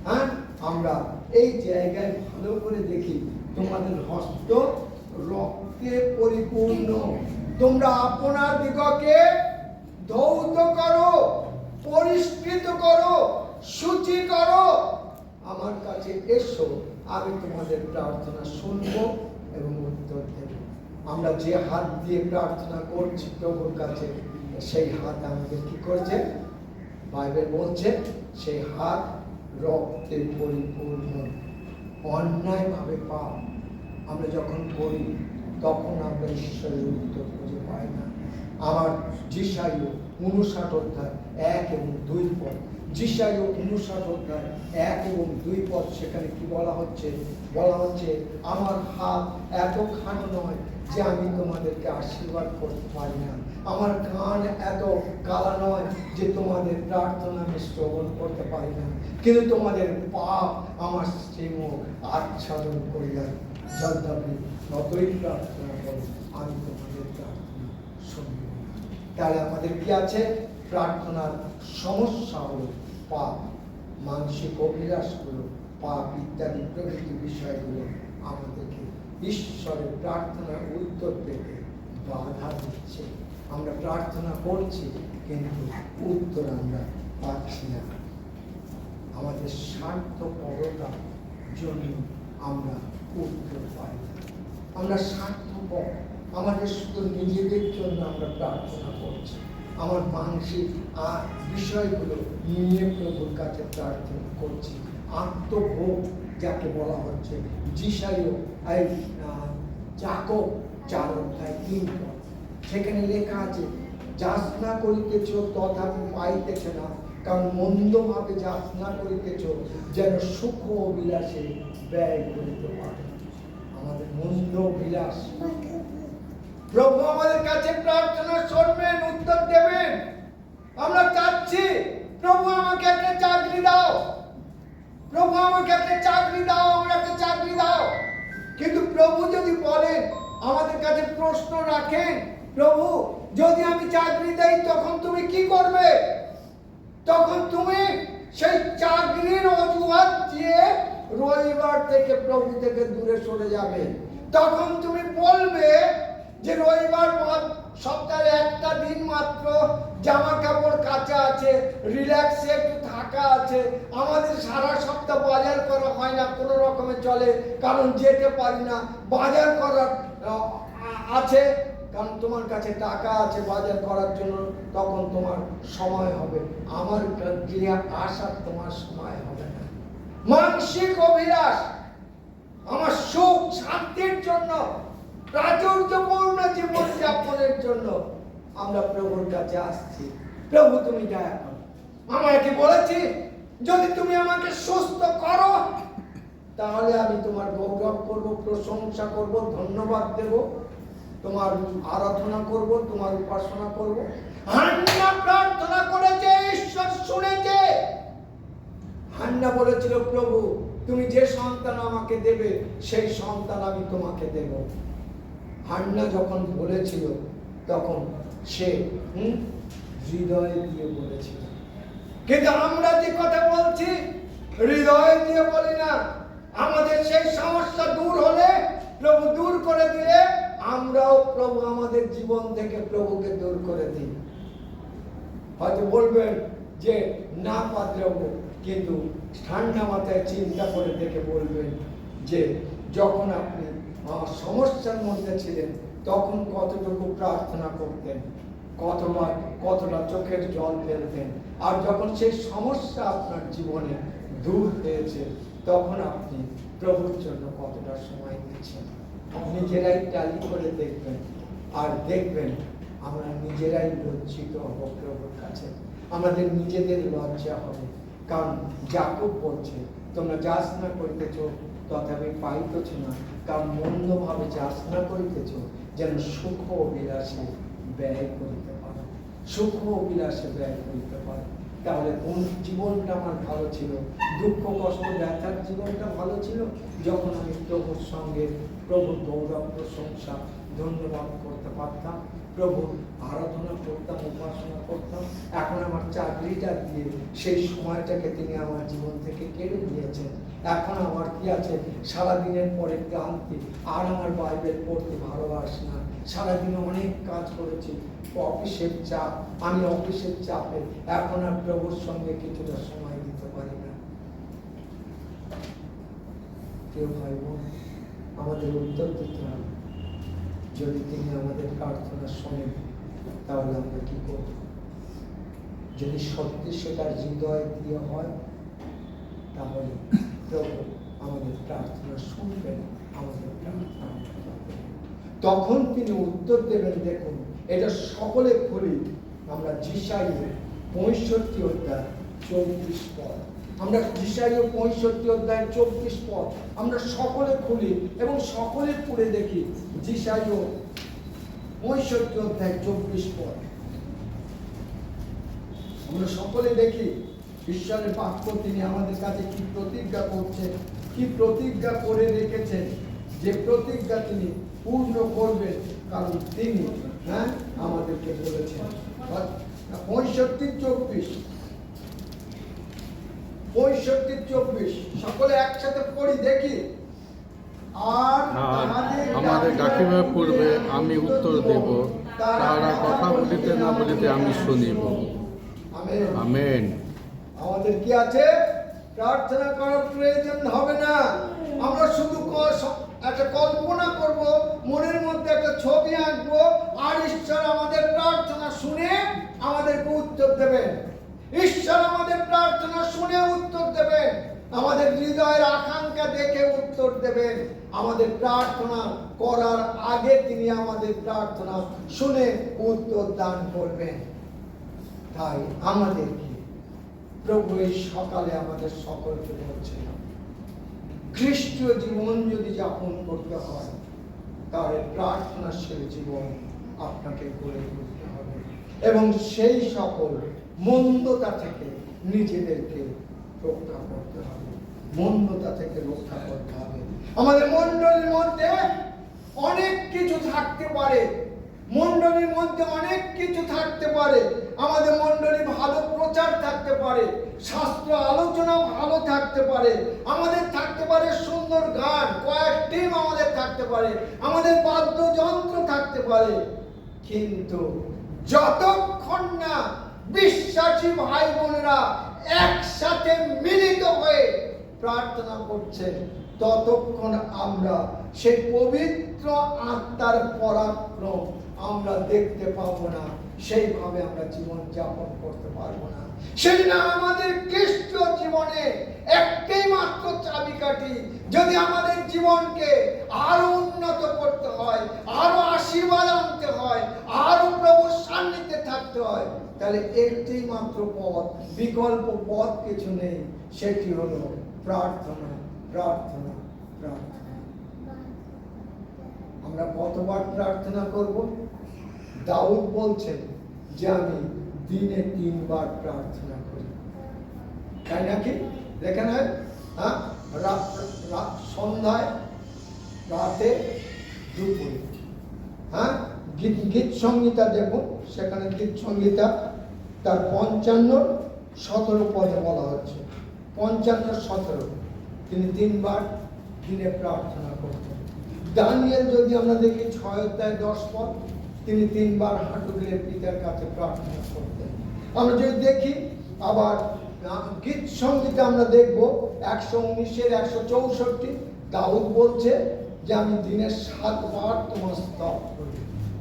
হ্যাঁ, আমরা এই জায়গায় ভালো করে দেখি, তোমাদের হস্ত রক্তে পরিপূর্ণ, তোমরা আপনার দিগকে ধৌত করো, পরিষ্কৃত করো, শুচি করো, আমার কাছে এসো, আমি তোমাদের প্রার্থনা শুনবো এবং উত্তর দেব। আমরা যে হাত দিয়ে প্রার্থনা করছি প্রভুর কাছে, সেই হাত আমাদের কি করছে? বাইবেল বলছে সেই হাত রক্তে পরিপূর্ণ। অন্যায়ভাবে পাপ আমরা যখন করি, তখন আমরা ঈশ্বরের উত্তর খুঁজে পাই না। আমার যিশাইও 59 অধ্যায় 1 এবং 2 পদ, যিশাইও 59 অধ্যায় 1 এবং 2 পদ, সেখানে কি বলা হচ্ছে? বলা হচ্ছে, আমার হাত এত খাটো নয় যে আমি তোমাদেরকে আশীর্বাদ করতে পারি না, আমার কান এত কালা নয় যে তোমাদের প্রার্থনা আমি শ্রবণ করতে পারি না, কিন্তু তোমাদের পাপ আমার সিংহ আচ্ছাদন করিয়া যদ্যপি যতই প্রার্থনা করো আমি তোমাদের প্রার্থনা শুনব না। তাহলে আমাদের কি আছে? প্রার্থনার সমস্যা হলো পাপ, মানসিক অভিলাষগুলো, পাপ ইত্যাদি প্রভৃতি বিষয়গুলো আমাদেরকে ঈশ্বরের প্রার্থনার উত্তর পেতে বাধা দিচ্ছে। আমরা প্রার্থনা করছি কিন্তু উত্তর আমরা পাচ্ছি না। আমাদের স্বার্থপরতার জন্য আমরা উত্তর পাই না। আমরা স্বার্থপর, আমাদের শুধু নিজেদের জন্য আমরা প্রার্থনা করছি, আমার মানসিক বিষয়গুলো নিয়ে প্রভুর কাছে প্রার্থনা করছি। আত্মভোগ যাকে বলা হচ্ছে, যিশাইও যাকব 4 অধ্যায় 3 পদ, সেখানে লেখা আছে, যাচনা করিতেছ তথাপি পাইতেছ না, কারণ মন্দভাবে যাচনা করিতেছ যেন সুখ ও বিলাসে ব্যয় করিতে পারে। আমাদের মন্দ বিলাস, প্রভু আমাদের কাছে প্রার্থনা শুনবেন, উত্তর দেবেন। আমরা চাচ্ছি, প্রভু আমাকে একটা চাকরি দাও, প্রভু আমাকে একটা চাকরি দাও, আমাকে চাকরি দাও। কিন্তু প্রভু যদি বলেন, আমাদের কাছে প্রশ্ন রাখেন, প্রভু যদি আমি চাকরি দেই তখন তুমি কি করবে? তখন তুমি সেই চাকরির অজুহাত দিয়ে রবিবার থেকে প্রভু থেকে দূরে সরে যাবে। তখন তুমি বলবে যে রবিবার সপ্তাহে একটা দিন মাত্র জামা কাপড় কাচা আছে, রিল্যাক্সে একটু থাকা আছে। আমাদের সারা সপ্তাহ বাজার করা হয় না, কোনো রকমে চলে, কারণ যেতে পারি না। বাজার করার আছে, কারণ তোমার কাছে টাকা আছে বাজার করার জন্য, তখন তোমার সময় হবে। আমার গৃহে আসার তোমার সময় হবে না। মানসিক অভিলাষ, আমার সুখ শান্তির জন্য, প্রাচুর্যপূর্ণ জীবন যাপনের জন্য আমরা প্রভুর কাছে আসছি। প্রভু তুমি দয়া করো। আমাকে বলেছি যদি তুমি আমাকে সুস্থ করো তাহলে আমি তোমার গৌরব করব, প্রশংসা করব, ধন্যবাদ দেব, তোমার আরাধনা করব, তোমার উপাসনা করব। হান্না প্রার্থনা করেছে, ঈশ্বর শুনেছে। হান্না বলেছিল প্রভু তুমি যে সন্তান আমাকে দেবে সেই সন্তান আমি তোমাকে দেব। হান্না যখন বলেছিল তখন সে হৃদয় দিয়ে বলেছিল। কিন্তু আমরা যে কথা বলছি হৃদয় দিয়ে বলি না। আমাদের সেই সমস্যা দূর হলে, প্রভু দূর করে দিলে, আমরাও প্রভু আমাদের জীবন থেকে প্রভুকে দূর করে দিই। হয়তো বলবেন যে না পাত্রবাবু, কিন্তু ঠান্ডা মাথায় চিন্তা করে দেখে বলবেন যে যখন আপনি আমার সমস্যার মধ্যে ছিলেন তখন কতটুকু প্রার্থনা করতেন, কতটা চোখের জল ফেলতেন, আর যখন সেই সমস্যা আপনার জীবনে দূর হয়েছে তখন আপনি প্রভুর জন্য কতটা সময় দিচ্ছেন। নিজেরাই ট্যালি করে দেখবেন, আর দেখবেন আমরা নিজেরাই লজ্জিত হব প্রভুর কাছে। আমাদের নিজেদের লজ্জা হবে, কারণ যাকব বলছে তোমরা যাচনা করিতেছ তথাপি পাইতেছ না, কারণ মন্দভাবে যাচনা করিতেছ যেন সুখ ও বিলাসে ব্যয় করিতে পারো, সুখ ও বিলাসে ব্যয় করিতে পারো। তাহলে কোন জীবনটা আমার ভালো ছিল? দুঃখ কষ্ট ব্যথার জীবনটা ভালো ছিল যখন আমি প্রভুর সঙ্গে প্রভুর গৌরব প্রশংসা ধন্যবাদ করতে পারতাম, প্রভুর আরাধনা করতাম, উপাসনা করতাম। এখন আমার চাকরিটা দিয়ে সেই সময়টাকে তিনি আমার জীবন থেকে কেড়ে নিয়েছেন। এখন আমার কি আছে? সারাদিনের পরে ক্লান্তি, আর আমার বাইবেল পড়তে ভালোবাসি না। সারাদিনে অনেক কাজ করেছি, অফিসের চাপ, আমি অফিসের চাপে এখন আর প্রভুর সঙ্গে কিছুটা সময় দিতে পারি না। কেউ ভাই বোন আমাদের উত্তর দিতে হবে। যদি তিনি আমাদের প্রার্থনা শোনেন তাহলে আমরা কি করব? যদি সত্যি সেটা হৃদয় দিয়ে হয় তাহলে প্রভু আমাদের প্রার্থনা শুনবেন, আমাদের প্রার্থনা তখন তিনি উত্তর দেবেন। দেখুন এটা সকলে খুলি আমরা যিশাই 65 অধ্যায় 24 পদ, আমরা যিশাই 65 অধ্যায় 24 পদ আমরা সকলে খুলি এবং সকলে পড়ে দেখি। যিশাই 65 অধ্যায় 24 পদ আমরা সকলে দেখি। ঈশ্বরের বাক্য তিনি আমাদের কাছে কি প্রতিজ্ঞা করছেন, কি প্রতিজ্ঞা করে রেখেছেন, যে প্রতিজ্ঞা তিনি পূর্ণ করবেন, কারণ তিনি আমাদেরকে বলেছেন। 65-24 সকলে একসাথে পড়ি দেখি। আর আমাদের ডাকিবার পূর্বে আমি উত্তর দেব, তারা কথা বলিতে না বলিতে আমি শুনিব। আমেন। আমাদের কি আছে? প্রার্থনা করার প্রয়োজন হবে না। আমরা শুধু একটা কল্পনা করব, মনের মধ্যে একটা ছবি আঁকবো, আর ঈশ্বর আমাদের প্রার্থনা শুনে আমাদেরকে উত্তর দেবেন। ঈশ্বর আমাদের প্রার্থনা শুনে উত্তর দেবেন, আমাদের হৃদয়ের আকাঙ্ক্ষা দেখে উত্তর দেবেন। আমাদের প্রার্থনা করার আগে তিনি আমাদের প্রার্থনা শুনে উত্তর দান করবেন। তাই আমাদের কি প্রভু এই সকালে আমাদের সকলকে বলছেন, খ্রিস্টীয় জীবন যদি যাপন করতে হয় তাহলে প্রার্থনাশীল জীবন আপনাকে গড়ে তুলতে হবে এবং সেই সকল মন্দতা থেকে নিজেদেরকে রক্ষা করতে হবে। মন্দতা থেকে রক্ষা করতে হবে। আমাদের মণ্ডলীর মধ্যে অনেক কিছু থাকতে পারে, মণ্ডলীর মধ্যে অনেক কিছু থাকতে পারে। আমাদের মণ্ডলী ভালো প্রচার থাকতে পারে, শাস্ত্র আলোচনা ভালো থাকতে পারে, আমাদের থাকতে পারে সুন্দর গান, কয়েক টিম আমাদের থাকতে পারে, আমাদের বাদ্যযন্ত্র থাকতে পারে, কিন্তু যতক্ষণ না বিশ্বাসী ভাই বোনেরা একসাথে মিলিত হয়ে প্রার্থনা করছেন, ততক্ষণ আমরা সেই পবিত্র আত্মার পরাক্রম আমরা দেখতে পাবো না, সেইভাবে আমরা জীবন যাপন করতে পারবো না। সেই না আমাদের খ্রিস্টীয় জীবনে একটাই মাত্র চাবিকাঠি। যদি আমাদের জীবনকে আরো উন্নত করতে হয়, আরো আশীর্বাদ আনতে হয়, আরো প্রভুর সান্নিধ্যে থাকতে হয়, তাহলে একটি মাত্র পথ, বিকল্প পথ কিছু নেই। সেটি হলো প্রার্থনা, প্রার্থনা, প্রার্থনা। আমরা কতবার প্রার্থনা করব? দাউদ বলছেন যে আমি দিনে 3 বার প্রার্থনা করি, তাই নাকি? দেখেন, হ্যাঁ, সন্ধ্যায়, রাতে, দুপুরে। হ্যাঁ, গীত সংহিতা দেখুন, সেখানে গীত সংহিতা তার 55-17 পদে বলা হচ্ছে, 55-17 তিনি 3 বার দিনে প্রার্থনা করতেন। দানিয়েল যদি আমরা দেখি 6 অধ্যায় 10 পদ, তিনি 3 বার হাঁটু গেড়ে পিতার কাছে প্রার্থনা করতেন। আমরা যদি দেখি আবার গীত সংগীতে আমরা দেখব 119-164, দাউদ বলছে যে আমি দিনে 7 বার তোমার স্তব করি,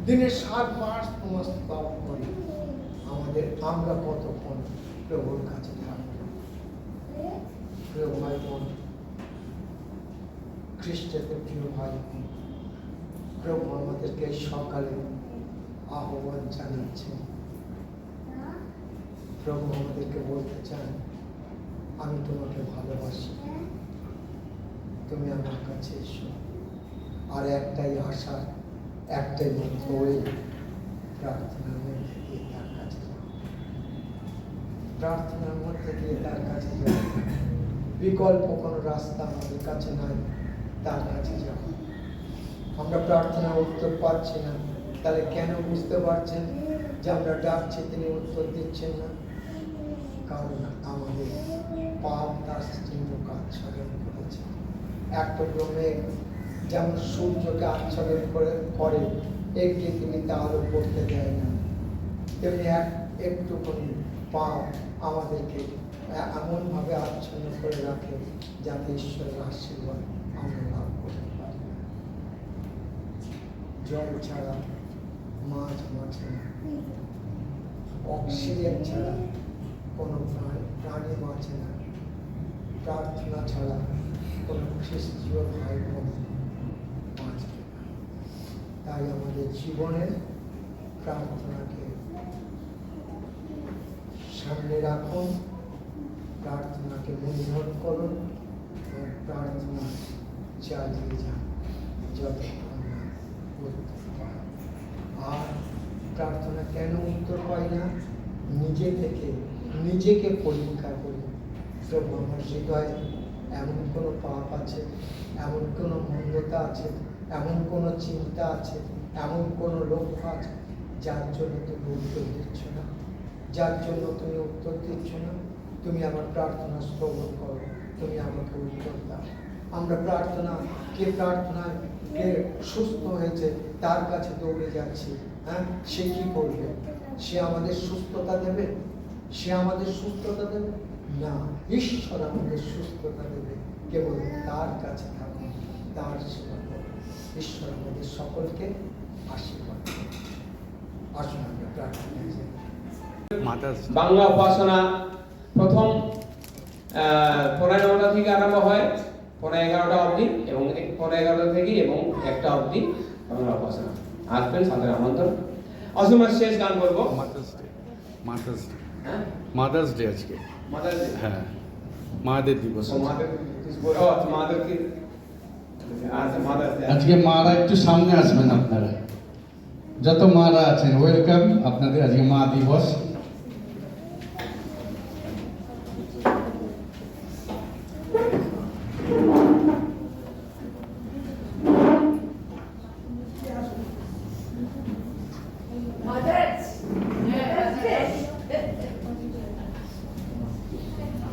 দিনে 7 বার তোমার স্তব করি। আমরা কতক্ষণ প্রভুর কাছে থাকবো? প্রিয় ভাই বোন, খ্রিস্টের প্রিয় ভাই বোন, প্রভু আমাদেরকে সকালে আহ্বান জানাচ্ছেন। প্রভু আমাদেরকে বলতে চান, আমি তোমাকে ভালোবাসি, তুমি আমার কাছে এসো। আর একটাই আশা, একটাই মাত্র, ওই প্রার্থনার মধ্যে দিয়ে তার কাছে যাও, প্রার্থনার মধ্যে দিয়ে তার কাছে যাও। বিকল্প কোনো রাস্তা আমাদের কাছে নাই, তার কাছে যাও। আমরা প্রার্থনার উত্তর পাচ্ছি না, তাহলে কেন? বুঝতে পারছেন যে আমরা ডাকছি, তিনি উত্তর দিচ্ছেন না। কারণ আমাদের পাপ তার চিহ্নকে আচ্ছাদন করেছে। এক টুকরো মেঘ যেমন সূর্যকে আচ্ছাদন করে এক পৃথিবীতে আলো পড়তে দেয় না, তেমনি একটুখানি পাপ আমাদেরকে এমনভাবে আচ্ছন্ন করে রাখে যাতে ঈশ্বরের আশীর্বাদ আমরা লাভ করতে পারি। জল ছাড়া মাছ বাঁচে না, অক্সিজেন ছাড়া কোনো প্রাণী বাঁচে না, প্রার্থনা ছাড়া কোনো খ্রিস্টীয় ভাই বোন বাঁচবে না। তাই আমাদের জীবনের প্রার্থনাকে সামনে রাখুন, প্রার্থনাকে মূলধন করুন এবং প্রার্থনা চালিয়ে যান যতক্ষণ না উত্তর পায়। আর প্রার্থনা কেন উত্তর পাই না? নিজে থেকে নিজেকে পরীক্ষা করি। প্রভু, আমার হৃদয়ে এমন কোনো পাপ আছে, এমন কোনো মন্দতা আছে, এমন কোনো চিন্তা আছে, এমন কোনো লক্ষ্য আছে যার জন্য তুমি উত্তর দিচ্ছ না, যার জন্য তুমি উত্তর দিচ্ছ না। তুমি আমার প্রার্থনা শ্রবণ করো, তুমি আমাকে উত্তর দাও। আমরা প্রার্থনায় কে সুস্থ হয়েছে তার কাছে দৌড়ে যাচ্ছি। হ্যাঁ, সে কি করবে? সে আমাদের সুস্থতা দেবে? সে আমাদের সুস্থতা দেবে না, ঈশ্বর আমাদের সুস্থতা দেবে। কেবল তার কাছে থাকুন, তার সেবা করুন। ঈশ্বর আমাদের সকলকে আশীর্বাদ করুন। আসুন আমরা প্রার্থনায় যাই। বাংলা উপাসনা প্রথম 11টা থেকে আরম্ভ হয়, 11টা অবধি, এবং 11টা থেকে এবং 1টা অবধি বাংলা উপাসনা। আসবেন, সাথে আমন্ত্রণ। অসীমের শেষ গান করবো মাদার্স ডে আজকে। Mother day? হ্যাঁ, মাদের দিবস। আজকে মারা একটু সামনে আসবেন আপনারা, যত মারা আছেন ওয়েলকাম আপনাদের। আজকে মা দিবস।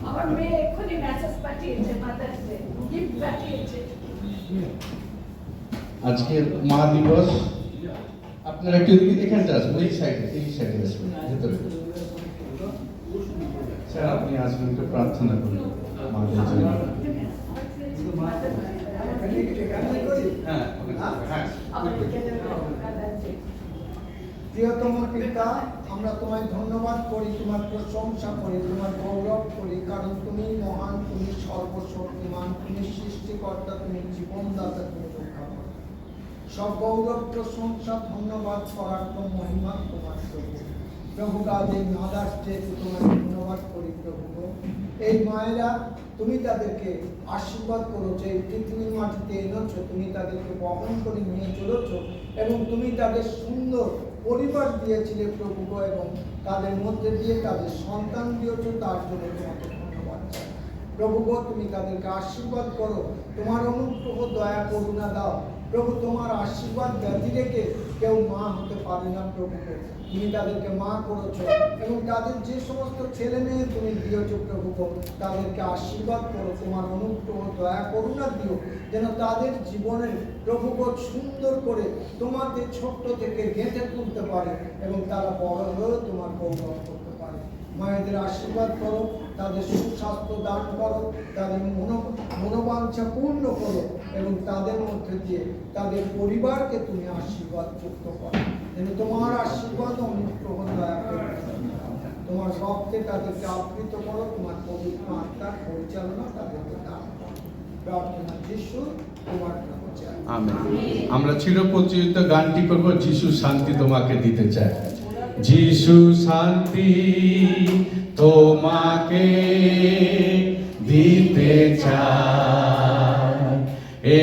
আমার মেয়ে এক্ষুনি মেসেজ পাঠিয়েছে, মাদার্স ডে গিফট পাঠিয়েছে। আজকের মা দিবস। আপনারা একটু এখানটা আসবেন, এই সাইডে আসবেন ভেতরে। স্যার আপনি আসবেন, একটু প্রার্থনা করুন আমাদের জন্য। হ্যাঁ হ্যাঁ। প্রিয়তম পিতা, আমরা তোমায় ধন্যবাদ করি, তোমার প্রশংসা করি, তোমার গৌরব করি, কারণ তুমি মহান, তুমি সর্বশক্তিমান, তুমি সৃষ্টিকর্তা, তুমি জীবনদাতা, তুমি রক্ষাকর্তা। সব গৌরব, প্রশংসা, ধন্যবাদ, পরাক্রম, মহিমা তোমার প্রভু। প্রভু আজ এই মাদার্স ডে তোমায় ধন্যবাদ করি প্রভু। এই মায়েরা তুমি তাদেরকে আশীর্বাদ করেছো, এই পৃথিবীর মাটিতে এনেছো, তুমি তাদেরকে বহন করে নিয়ে চলেছো এবং তুমি তাদের সুন্দর পরিবার দিয়েছিলে প্রভু, এবং তাদের মধ্যে দিয়ে তাদের সন্তান দিয়েছো, তার জন্য তোমাকে ধন্যবাদ চাই প্রভু। তুমি তাদেরকে আশীর্বাদ করো, তোমার অনুগ্রহ, দয়া, করুণা দাও প্রভু। তোমার আশীর্বাদ ব্যতি রেখে কেউ মা হতে পারে না প্রভু। তুমি তাদেরকে মা করেছো এবং তাদের যে সমস্ত ছেলে মেয়ে তুমি দিয়েছো প্রভু, তাদেরকে আশীর্বাদ করো, তোমার অনুগ্রহ, দয়া, করুণা দিও, যেন তাদের জীবনের প্রভু সুন্দর করে তোমাদের ছোট্ট থেকে গেঁথে তুলতে পারে এবং তারা বড় হয়েও তোমার গৌরব করতে পারে। মায়েদের আশীর্বাদ করো, তাদের সুস্বাস্থ্য দান করো, তাদের মনোবাঞ্ছা পূর্ণ করো এবং তাদের মধ্যে দিয়ে তাদের পরিবারকে তুমি আশীর্বাদ যুক্ত করো, যেন তোমার আশীর্বাদ অনুগ্রহ দয়া করে তোমার রক্তে তাদেরকে আবৃত করো, তোমার পবিত্র আত্মার পরিচালনা তাদেরকে দান করো। প্রার্থনা যিশু তোমার নামে চাই, আমেন। আমরা চিরপ্রচলিত গানটি করব, যিশু শান্তি তোমাকে দিতে চায়। যিশু শান্তি তোমাকে দিতে চায়,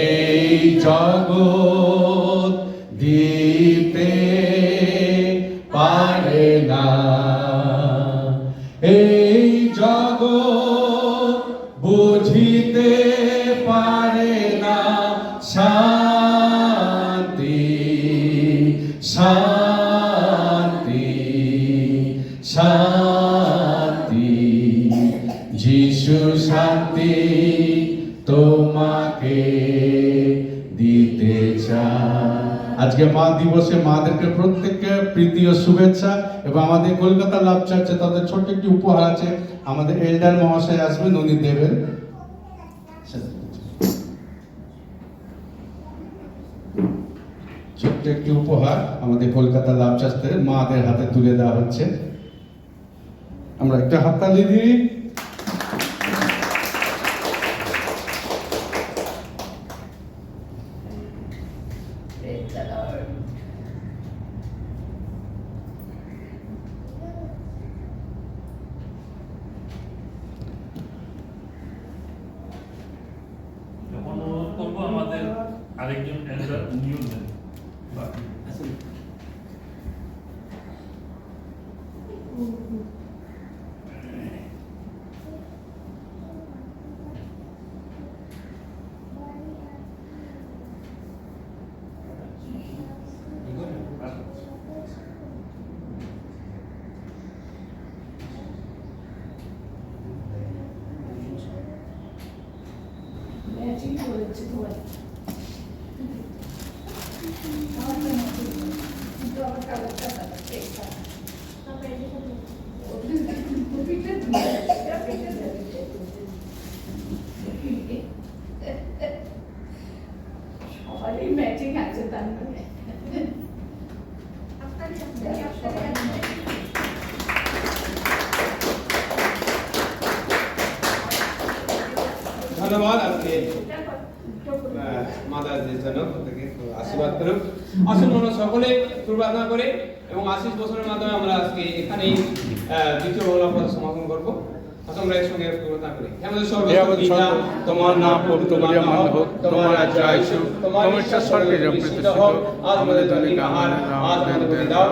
এই জগৎ দিতে পারে না, এই জগৎ বুঝিতে পারে না শান্তি, শান্তি, শান্তি। যিশু শান্তি তোমাকে দিতে চায়। আজকে মা দিবসে মাদেরকে প্রত্যেককে প্রীতি ও শুভেচ্ছা, এবং আমাদের কলকাতা লাভ চার্চে তাদের ছোট্ট একটি উপহার আছে, আমাদের এল্ডার মহাশয় আসবেন, উনি দেবেন। ছোট্ট একটি উপহার আমাদের কলকাতা লাভ চার্চ মাদের হাতে তুলে দেওয়া হচ্ছে। আমরা একটা হাততালি দিই। এখন অনুরোধ করবো আমাদের আরেকজন এল্ডার নিউজ বাকি ম্যাচিং করেছে তোমার সবারই ম্যাচিং আছে তার মানে ধন্যবাদ আজকে মাদারদের জন্য প্রত্যেকে আশীর্বাদ করুন। আসুন আমরা সকলে প্রার্থনা করে এবং আশীষ বছরের মাধ্যমে আমরা আজকে এখানেই দ্বিতীয় বাংলা পদ সমাপন করবো। আসুন আমরা একসঙ্গে প্রার্থনা করি। আমাদের সর্বশক্ত পিতা, তোমার নাম পবিত্র করিয়া মান্য হোক, তোমার রাজ্য আইসুক, তোমার ইচ্ছা স্বর্গে যেমন প্রতিষ্ঠিত হোক, আজ আমাদের দৈনিক আহার আজ আমাদের দাও।